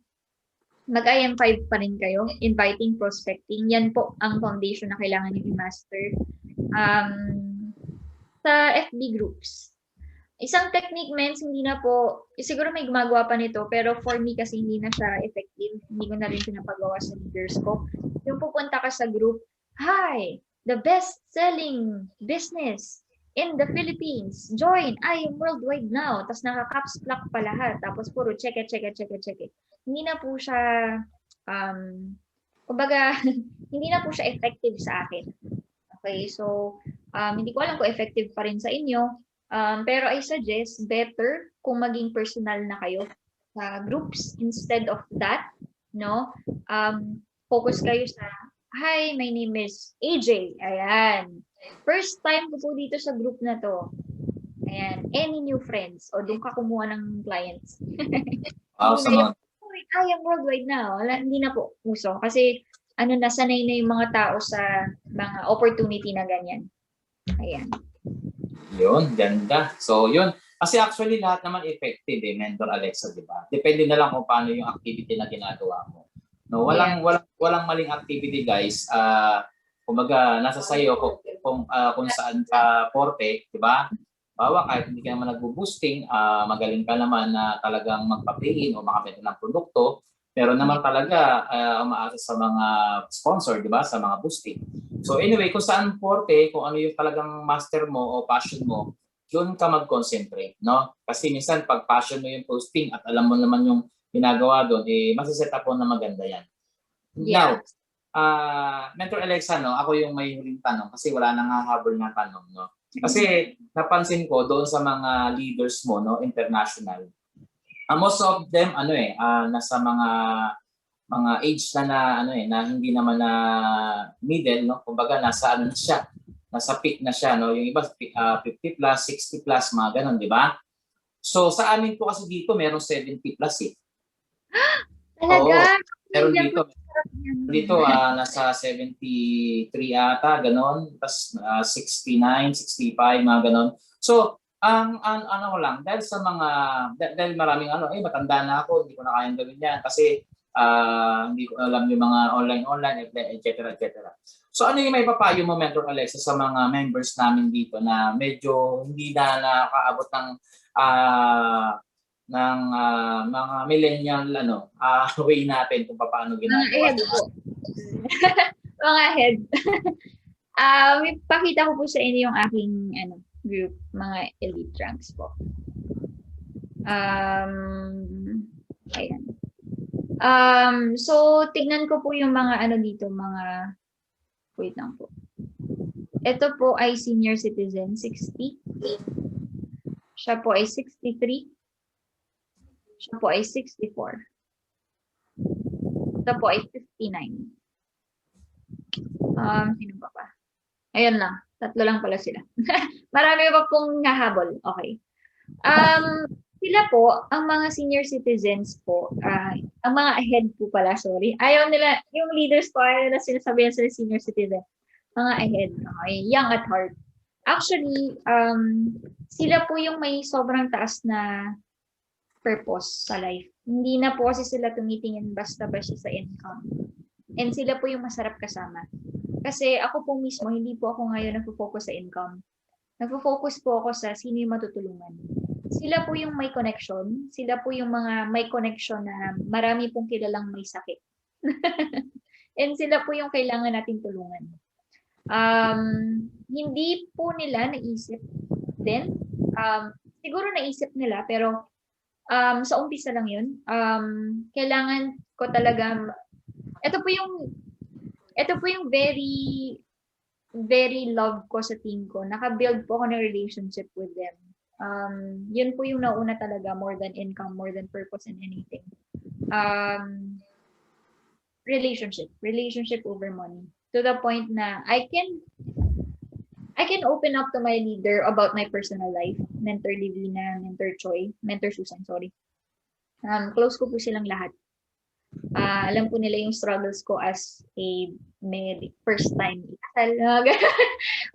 Mag-IM5 pa rin kayo. Inviting, prospecting. Yan po ang foundation na kailangan nyo i-master. Sa FB groups. Isang technique, Mens, hindi na po, siguro may gumagawa pa nito, pero for me kasi hindi na siya effective. Hindi ko na rin pinapagawa sa leaders ko. Yung pupunta ka sa group, hi, the best-selling business in the Philippines. Join, I am worldwide now. Tapos naka-caps lock pa lahat. Tapos puro check it. Hindi na po siya, kumbaga, hindi na po siya effective sa akin. Okay, so, hindi ko alam kung effective pa rin sa inyo. Pero I suggest better kung maging personal na kayo sa groups instead of that, no? Focus kayo sa, hi, my name is AJ. Ayan. First time ko po dito sa group na to. Ayan. Any new friends? O doon ka kumuha ng clients. Awesome. I am worldwide now. Hindi na po uso. Kasi nasanay na yung mga tao sa mga opportunity na ganyan. Ayan. Yun, ganda. So, yun. Kasi actually, lahat naman effective Mentor Alexa, di ba? Depende na lang kung paano yung activity na ginagawa mo. No, walang maling activity, guys. Kumbaga, nasa sayo kung saan ka forte, di ba? Bawa, kahit hindi ka naman nagbo-boosting, magaling ka naman na talagang magpa-play-in o makabenta ng produkto, pero naman talaga umaasa sa mga sponsor, di ba? Sa mga boosting. So anyway, kung saan forte, kung ano yung talagang master mo o passion mo, doon ka mag-concentrate, no? Kasi minsan pag passion mo yung posting at alam mo naman yung ginagawa doon, masiset up mo na maganda yan. Yeah. Now, Mentor Alexa, no, ako yung may huling tanong kasi wala nang hahabol na tanong, no. Kasi napansin ko doon sa mga leaders mo, no, international. Most of them nasa mga age na na hindi naman na middle, no. Kumbaga nasa na siya. Nasa peak na siya, no. Yung iba 50 plus, 60 plus, mga ganun, di ba? So sa amin po kasi dito meron 70 plus eh. Talaga? Meron dito nasa 73 ata, ganon. Tapos 69, 65, mga ganon. So, ang ano ko lang, dahil maraming matanda na ako, hindi ko na kayang gawin yan kasi hindi ko alam yung mga online, etc. So, ano yung may papayo mo, Mentor Alexa, sa mga members namin dito na medyo hindi na nakaabot ng mga millennial way natin kung paano ginagawa. Mga head. Pakita ko po sa inyo yung aking group, mga elite ranks po. Ayan. So, tignan ko po yung mga dito, mga, wait lang po. Ito po ay senior citizen, 60. Siya po ay 63. Siya po ay 64. Ito po ay 59. Sino ba pa? Ayun lang. 3 lang pala sila. Marami pa pong nahabol. Okay. Sila po, ang mga senior citizens po, ang mga ahead po pala, sorry. Ayaw nila, yung leaders po, ayaw nila sinasabihan sila senior citizen. Mga ahead. Okay. Young at heart. Actually, sila po yung may sobrang taas na purpose sa life. Hindi na po kasi sila tumitingin basta-basta sa income. And sila po yung masarap kasama. Kasi ako po mismo, hindi po ako ngayon nagpo-focus sa income. Nagpo-focus po ako sa sino yung matutulungan. Sila po yung may connection. Sila po yung mga may connection na marami pong kilalang may sakit. And sila po yung kailangan natin tulungan. Hindi po nila naisip din. Siguro naisip nila, pero sa umpisa lang yun. Kailangan ko talaga, ito po yung very, very love ko sa team ko. Naka-build po ako ng relationship with them. Yun po yung nauna talaga, more than income, more than purpose and anything. Relationship over money. To the point na I can open up to my leader about my personal life. Mentor Livina, Mentor Choi, Mentor Susan, sorry. Close ko po silang lahat. Alam po nila yung struggles ko as a first time ikasal.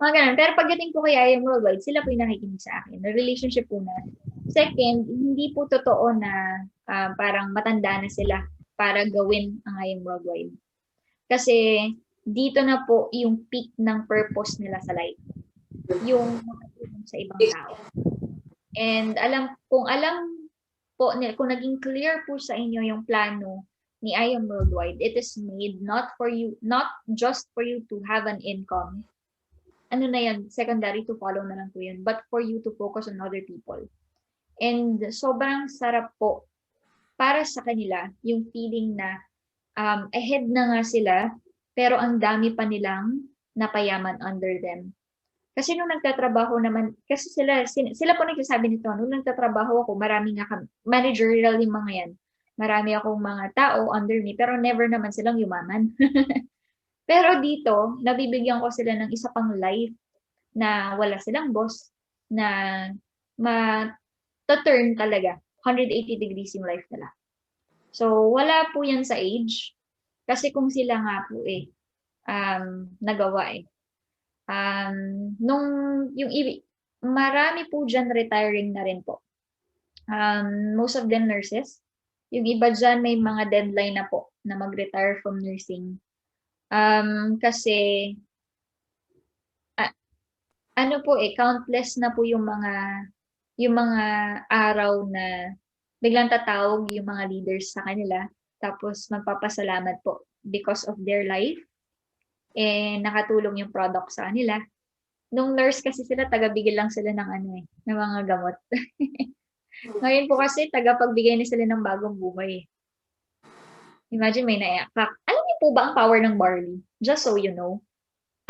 Mga ganun. Pero pagdating po kay I Am Worldwide, sila po yung nakikinig sa akin. The relationship po na. Second, hindi po totoo na parang matanda na sila para gawin ang I Am Worldwide. Kasi dito na po yung peak ng purpose nila sa life. Yung makatulong sa ibang tao. And kung naging clear po sa inyo yung plano ni I Am Worldwide, it is made not just for you to have an income. Ano na yan, secondary to follow na lang po yun, but for you to focus on other people. And sobrang sarap po para sa kanila yung feeling na ahead na nga sila, pero ang dami pa nilang napayaman under them. Kasi nung nagtatrabaho naman, kasi sila po nagsasabi nito, nung nagtatrabaho ako, marami nga managerial yung mga yan. Marami akong mga tao under me, pero never naman silang yumaman. Pero dito, nabibigyan ko sila ng isa pang life na wala silang boss, na ma-turn talaga. 180 degrees yung life nila. So, wala po yan sa age. Kasi kung sila nga po nagawa marami po dyan retiring na rin po. Most of them nurses. Yung iba dyan may mga deadline na po na mag-retire from nursing. Kasi countless na po yung mga araw na biglang tatawag yung mga leaders sa kanila, tapos magpapasalamat po because of their life, nakatulong yung product sa kanila. Nung nurse kasi sila, taga-bigay lang sila ng ng mga gamot. Ngayon po kasi, taga-pagbigay na sila ng bagong buhay. Imagine may naiakak. Alam niyo po ba ang power ng barley? Just so you know.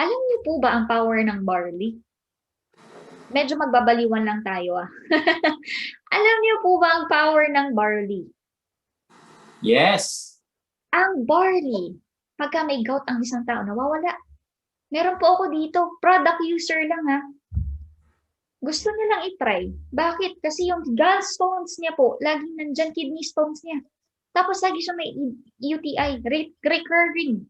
Alam niyo po ba ang power ng barley? Medyo magbabaliwan lang tayo Alam niyo po ba ang power ng barley? Yes. Ang barley, pagka may gout ang isang tao, nawawala. Meron po ako dito, product user lang Gusto niya lang i-try. Bakit? Kasi yung gallstones niya po, laging nandyan kidney stones niya. Tapos lagi siya may UTI, recurring.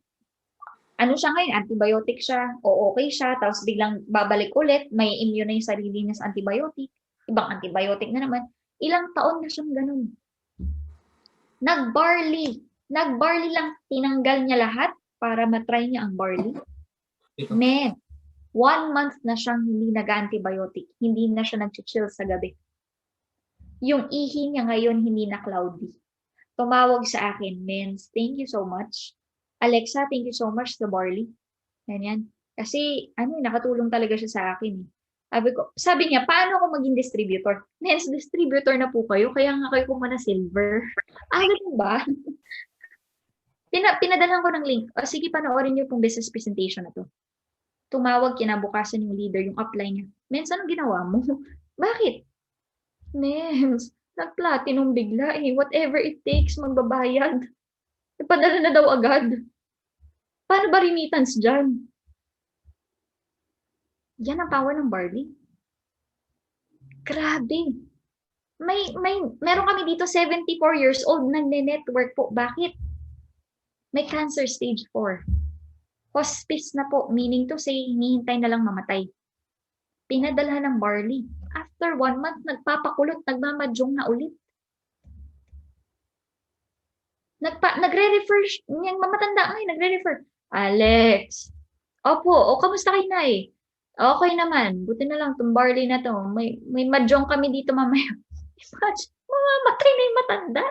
Ano siya ngayon? Antibiotic siya, o okay siya, tapos biglang babalik ulit, may immune na yung sarili niya sa antibiotic, ibang antibiotic na naman. Ilang taon na siyang ganun. Nag-barley lang, tinanggal niya lahat para matry niya ang barley. Men, 1 month na siyang hindi nag-antibiotic, hindi na siya nag-chill sa gabi. Yung ihi niya ngayon hindi na cloudy. Tumawag sa akin, Mens, thank you so much. Alexa, thank you so much sa barley. Ganyan. Kasi, nakatulong talaga siya sa akin. Sabi niya, paano ako maging distributor? Mens, distributor na po kayo, kaya nga kayo kumana silver. Ganun ba? Pinadalhan ko ng link. Sige, panoorin niyo pong business presentation na to. Tumawag kinabukasan yung leader, yung upline niya. Mens, anong ginawa mo? Bakit? Mens, nag-platinum bigla Whatever it takes, magbabayad. Ipadala na daw agad. Paano ba remittance dyan? Yan ang power ng barley. Grabe. Meron kami dito 74 years old nagne-network po. Bakit? May cancer stage 4. Hospice na po, meaning to say, hinihintay na lang mamatay. Pinadalhan ng barley. After 1 month, nagpapakulot, nagmamadyong na ulit. Nagre-refer, yung mamatanda ngayon, nagre-refer. Alex, opo, kamusta kayo na Okay naman, buti na lang, itong barley na to. May madyong kami dito mamaya. Mamamatay na yung matanda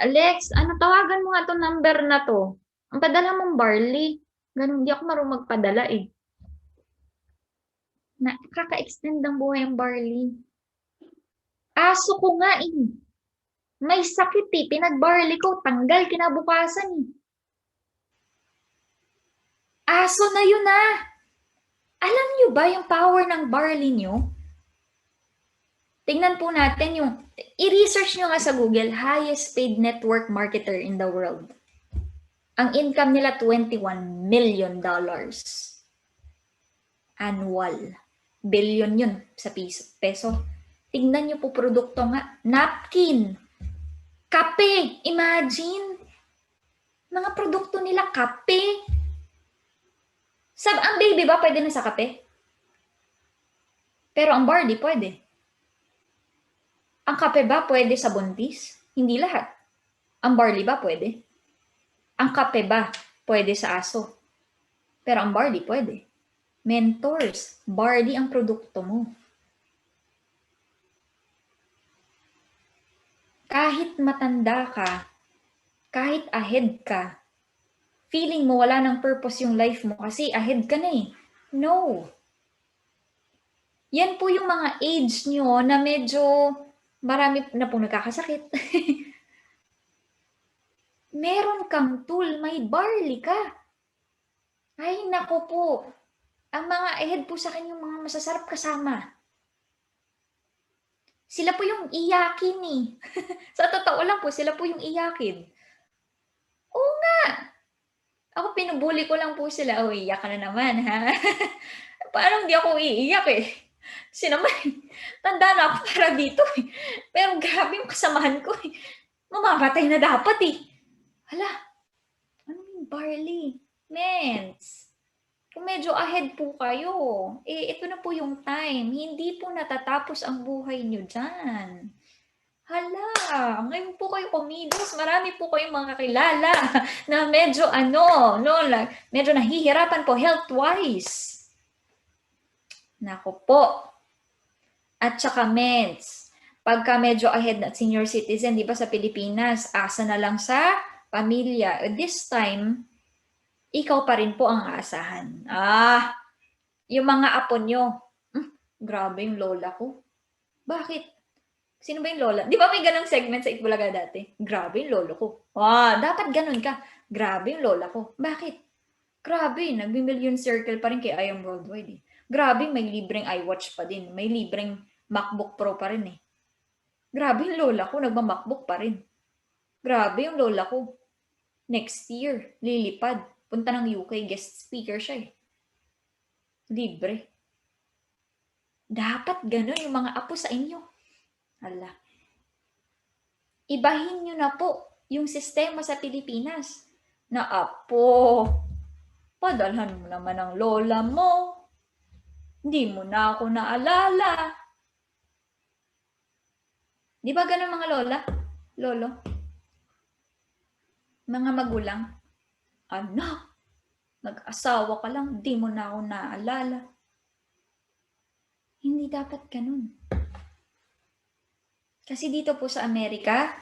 Alex, tawagan mo nga itong number na to. Ang padala mong barley. Ganun, hindi ako marunong magpadala Kaka-extend ng buhay ang barley. Aso ko nga May sakit pinag-barley ko, tanggal kinabukasan Aso na yun Alam niyo ba yung power ng barley niyo? Tingnan po natin i-research nyo nga sa Google, highest paid network marketer in the world. Ang income nila, $21 million. Annual. Billion yun sa peso. Tingnan nyo po produkto nga. Napkin. Kape. Imagine. Mga produkto nila, kape. Ang baby ba pwede na sa kape? Pero ang barley pwede. Ang kape ba pwede sa buntis? Hindi lahat. Ang barley ba pwede? Ang kape ba pwede sa aso? Pero ang barley pwede. Mentors, barley ang produkto mo. Kahit matanda ka, kahit ahead ka, feeling mo wala ng purpose yung life mo kasi ahead ka na No. Yan po yung mga age nyo na medyo marami na pong nagkakasakit. Meron kang tool, may barley ka. Ay, nako po. Ang mga ahead po sa akin yung mga masasarap kasama. Sila po yung iyakin Sa totoo lang po, sila po yung iyakin. Oo nga. Ako pinubuli ko lang po sila. Iyak ka na naman, ha? Parang hindi ako iiyak Tanda na ako para dito Pero grabe yung kasamahan ko Mamamatay na dapat Hala, ano yung barley? Mens, kung medyo ahead po kayo, ito na po yung time. Hindi po natatapos ang buhay nyo dyan. Hala, ngayon po kayo kumilos. Marami po kayong mga kakilala na medyo medyo nahihirapan po health-wise. Nako po. At saka mens, pagka medyo ahead na senior citizen, di ba sa Pilipinas, asa na lang sa pamilya. This time, ikaw pa rin po ang aasahan. Yung mga apo nyo, grabe yung lola ko. Bakit? Sino ba yung lola? Di ba may ganong segment sa Itbulaga dati? Grabe yung lolo ko. Dapat ganon ka. Grabe yung lola ko. Bakit? Grabe, nagbi-million circle pa rin kay I Am Worldwide eh. Grabe, may libreng iWatch pa din. May libreng MacBook Pro pa rin eh. Grabe yung lola ko, nagma-MacBook pa rin. Grabe yung lola ko. Next year, lilipad. Punta ng UK, guest speaker siya eh. Libre. Dapat ganon yung mga apo sa inyo. Hala. Ibahin nyo na po yung sistema sa Pilipinas. Na apo, padalhan mo naman ang lola mo. Hindi mo na ako naalala. Di ba ganun mga lola? Lolo? Mga magulang? Anak, nag-asawa ka lang, di mo na ako naalala. Hindi dapat ganun. Kasi dito po sa Amerika,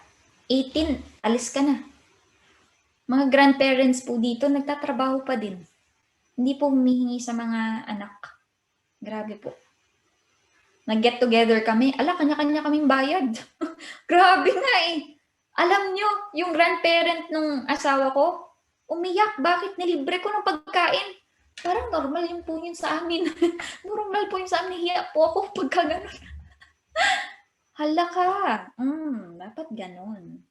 18, alis ka na. Mga grandparents po dito, nagtatrabaho pa din. Hindi po humihingi sa mga anak. Grabe po. Nag-get together kami, kanya-kanya kaming bayad. Grabe nga eh. Alam nyo, yung grandparent nung asawa ko, umiyak, bakit nilibre ko ng pagkain? Parang normal yung po yun sa amin. Normal po yun sa amin, hiya po ako pagka ganun. Hala ka. Dapat ganun.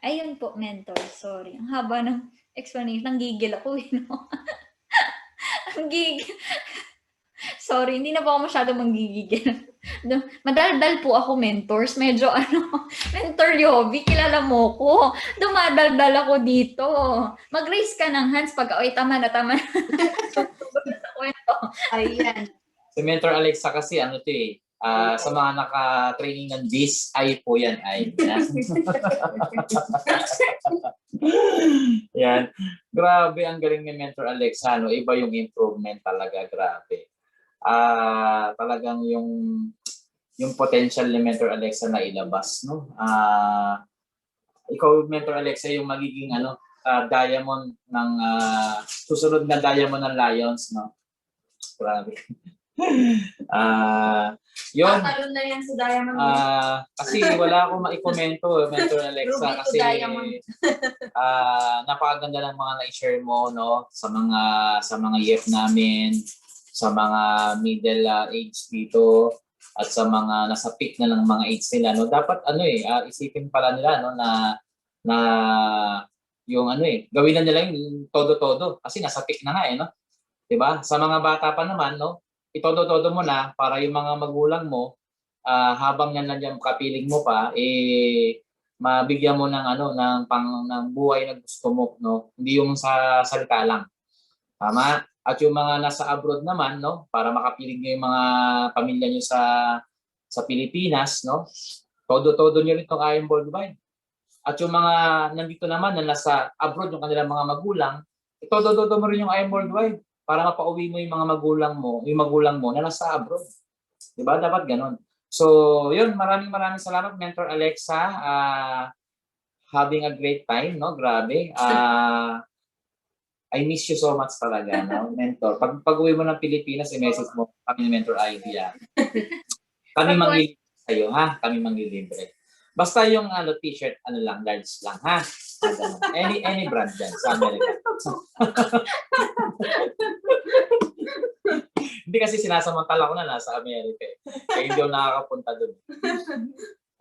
Ayun po, mentor. Sorry. Ang haba ng explanation. Nanggigil ako, no? Ang gigil. Sorry, hindi na po ako masyado manggigigil. Madaldal po ako, mentors. Medyo, mentor Yobi, kilala mo ko. Dumadaldal ako dito. Mag-raise ka ng hands pag, tama na. Sa kwento. Ayan. Si Mentor Alexa kasi, sa mga naka-training ng DIS-I po yan, Yan. Grabe, ang galing ni Mentor Alexa, no? Iba yung improvement talaga, grabe. Talagang yung potential ni Mentor Alexa na ilabas, no? Ikaw, Mentor Alexa, yung magiging diamond ng susunod na diamond ng Lions, no? Grabe. Yun. Tatalo na yan sa Diamond. Kasi wala akong maikomento, Mentor Alexa, Ruby to kasi Diamond. napakaganda ng mga na-share mo, no, sa mga YEP namin, sa mga middle age dito, at sa mga nasa peak na ng mga age nila, no. Dapat isipin pala nila, no, na yung gawin na nila yung todo-todo kasi nasa peak na nga no. 'Di ba? Sa mga bata pa naman, no, itodo-todo mo na para yung mga magulang mo habang nandiyan kapiling mo pa mabigyan mo ng ng buhay na gusto mo, no, hindi yung sa salita lang. Tama? At yung mga nasa abroad naman, no, para makapiling niyo yung mga pamilya niyo sa Pilipinas, no, todo-todo niyo rin itong I Am Worldwide. At yung mga nandito naman na nasa abroad yung kanilang mga magulang, itodo-todo mo rin yung I Am Worldwide para mapauwi mo yung mga magulang mo na nasa abroad. 'Di ba? Dapat ganun. So, yun, maraming salamat, Mentor Alexa. Having a great time, no? Grabe. I miss you so much talaga, no, Mentor. Pag-uwi mo ng Pilipinas, i-message mo kami ni Mentor Idea. Kami manglilibre sa'yo, ha? Kami manglilibre. Basta yung t-shirt, lang, large lang, ha? Any brand dyan sa Amerika. Hindi kasi sinasamantala ko na nasa Amerika. Kaya hindi ako nakakapunta doon.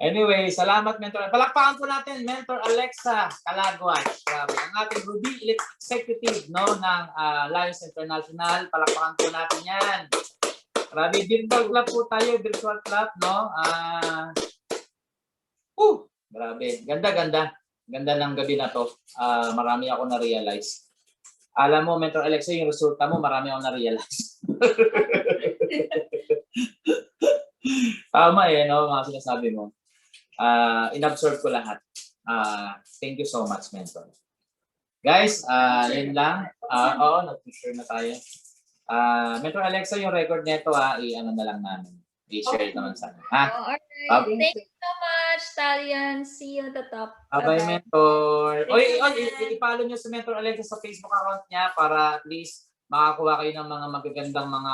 Anyway, salamat, Mentor. Palakpakan po natin, Mentor Alexa Calagua. Grabe. Ang ating Ruby Elite Executive, no, ng Lions International. Palakpakan po natin yan. Grabe, virtual club po tayo. Virtual club, no. Grabe. Ganda. Ganda ng gabi na to. Marami ako na-realize. Alam mo, Mentor Alexa, yung resulta mo, marami ako na-realize. Tama no, mga sinasabi mo. In-absorb ko lahat. Thank you so much, Mentor. Guys, yun lang. Nag-share na tayo. Mentor Alexa, yung record nito, na lang namin. I-share naman sana. Alright. Thank you so much, Talian. See you at the top. Bye, Mentor. Ipalo nyo si Mentor Alexa sa Facebook account niya para at least makakuha kayo ng mga magagandang mga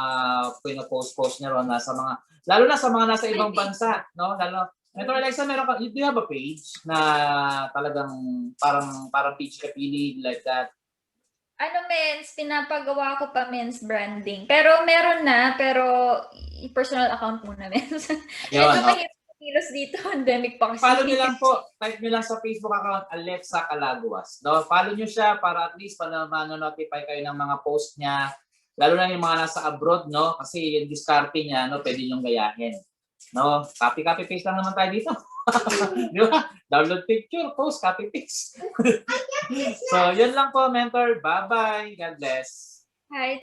pinopost-post niya ron nasa mga, lalo na sa mga nasa ibang bansa, no? Lalo, Mentor Alexa, meron ka, do you have a page na talagang parang page kapili like that? Ano, mens, pinapagawa ko pa, mens, branding. Pero meron na, pero personal account muna, mens. Yun, Medyo no? mahirap kilos dito, pandemic pa kasi. Follow nyo lang po, type nyo lang sa Facebook account Alexa Calaguas. No? Follow nyo siya para at least manonotify kayo ng mga post niya. Lalo na yung mga nasa abroad, no? Kasi yung discarte niya, no, pwede nyong gayahin. No? Copy paste lang naman tayo dito. Di ba? Download picture, post, copy paste. So, yun lang po, mentor. Bye-bye. God bless. Hi.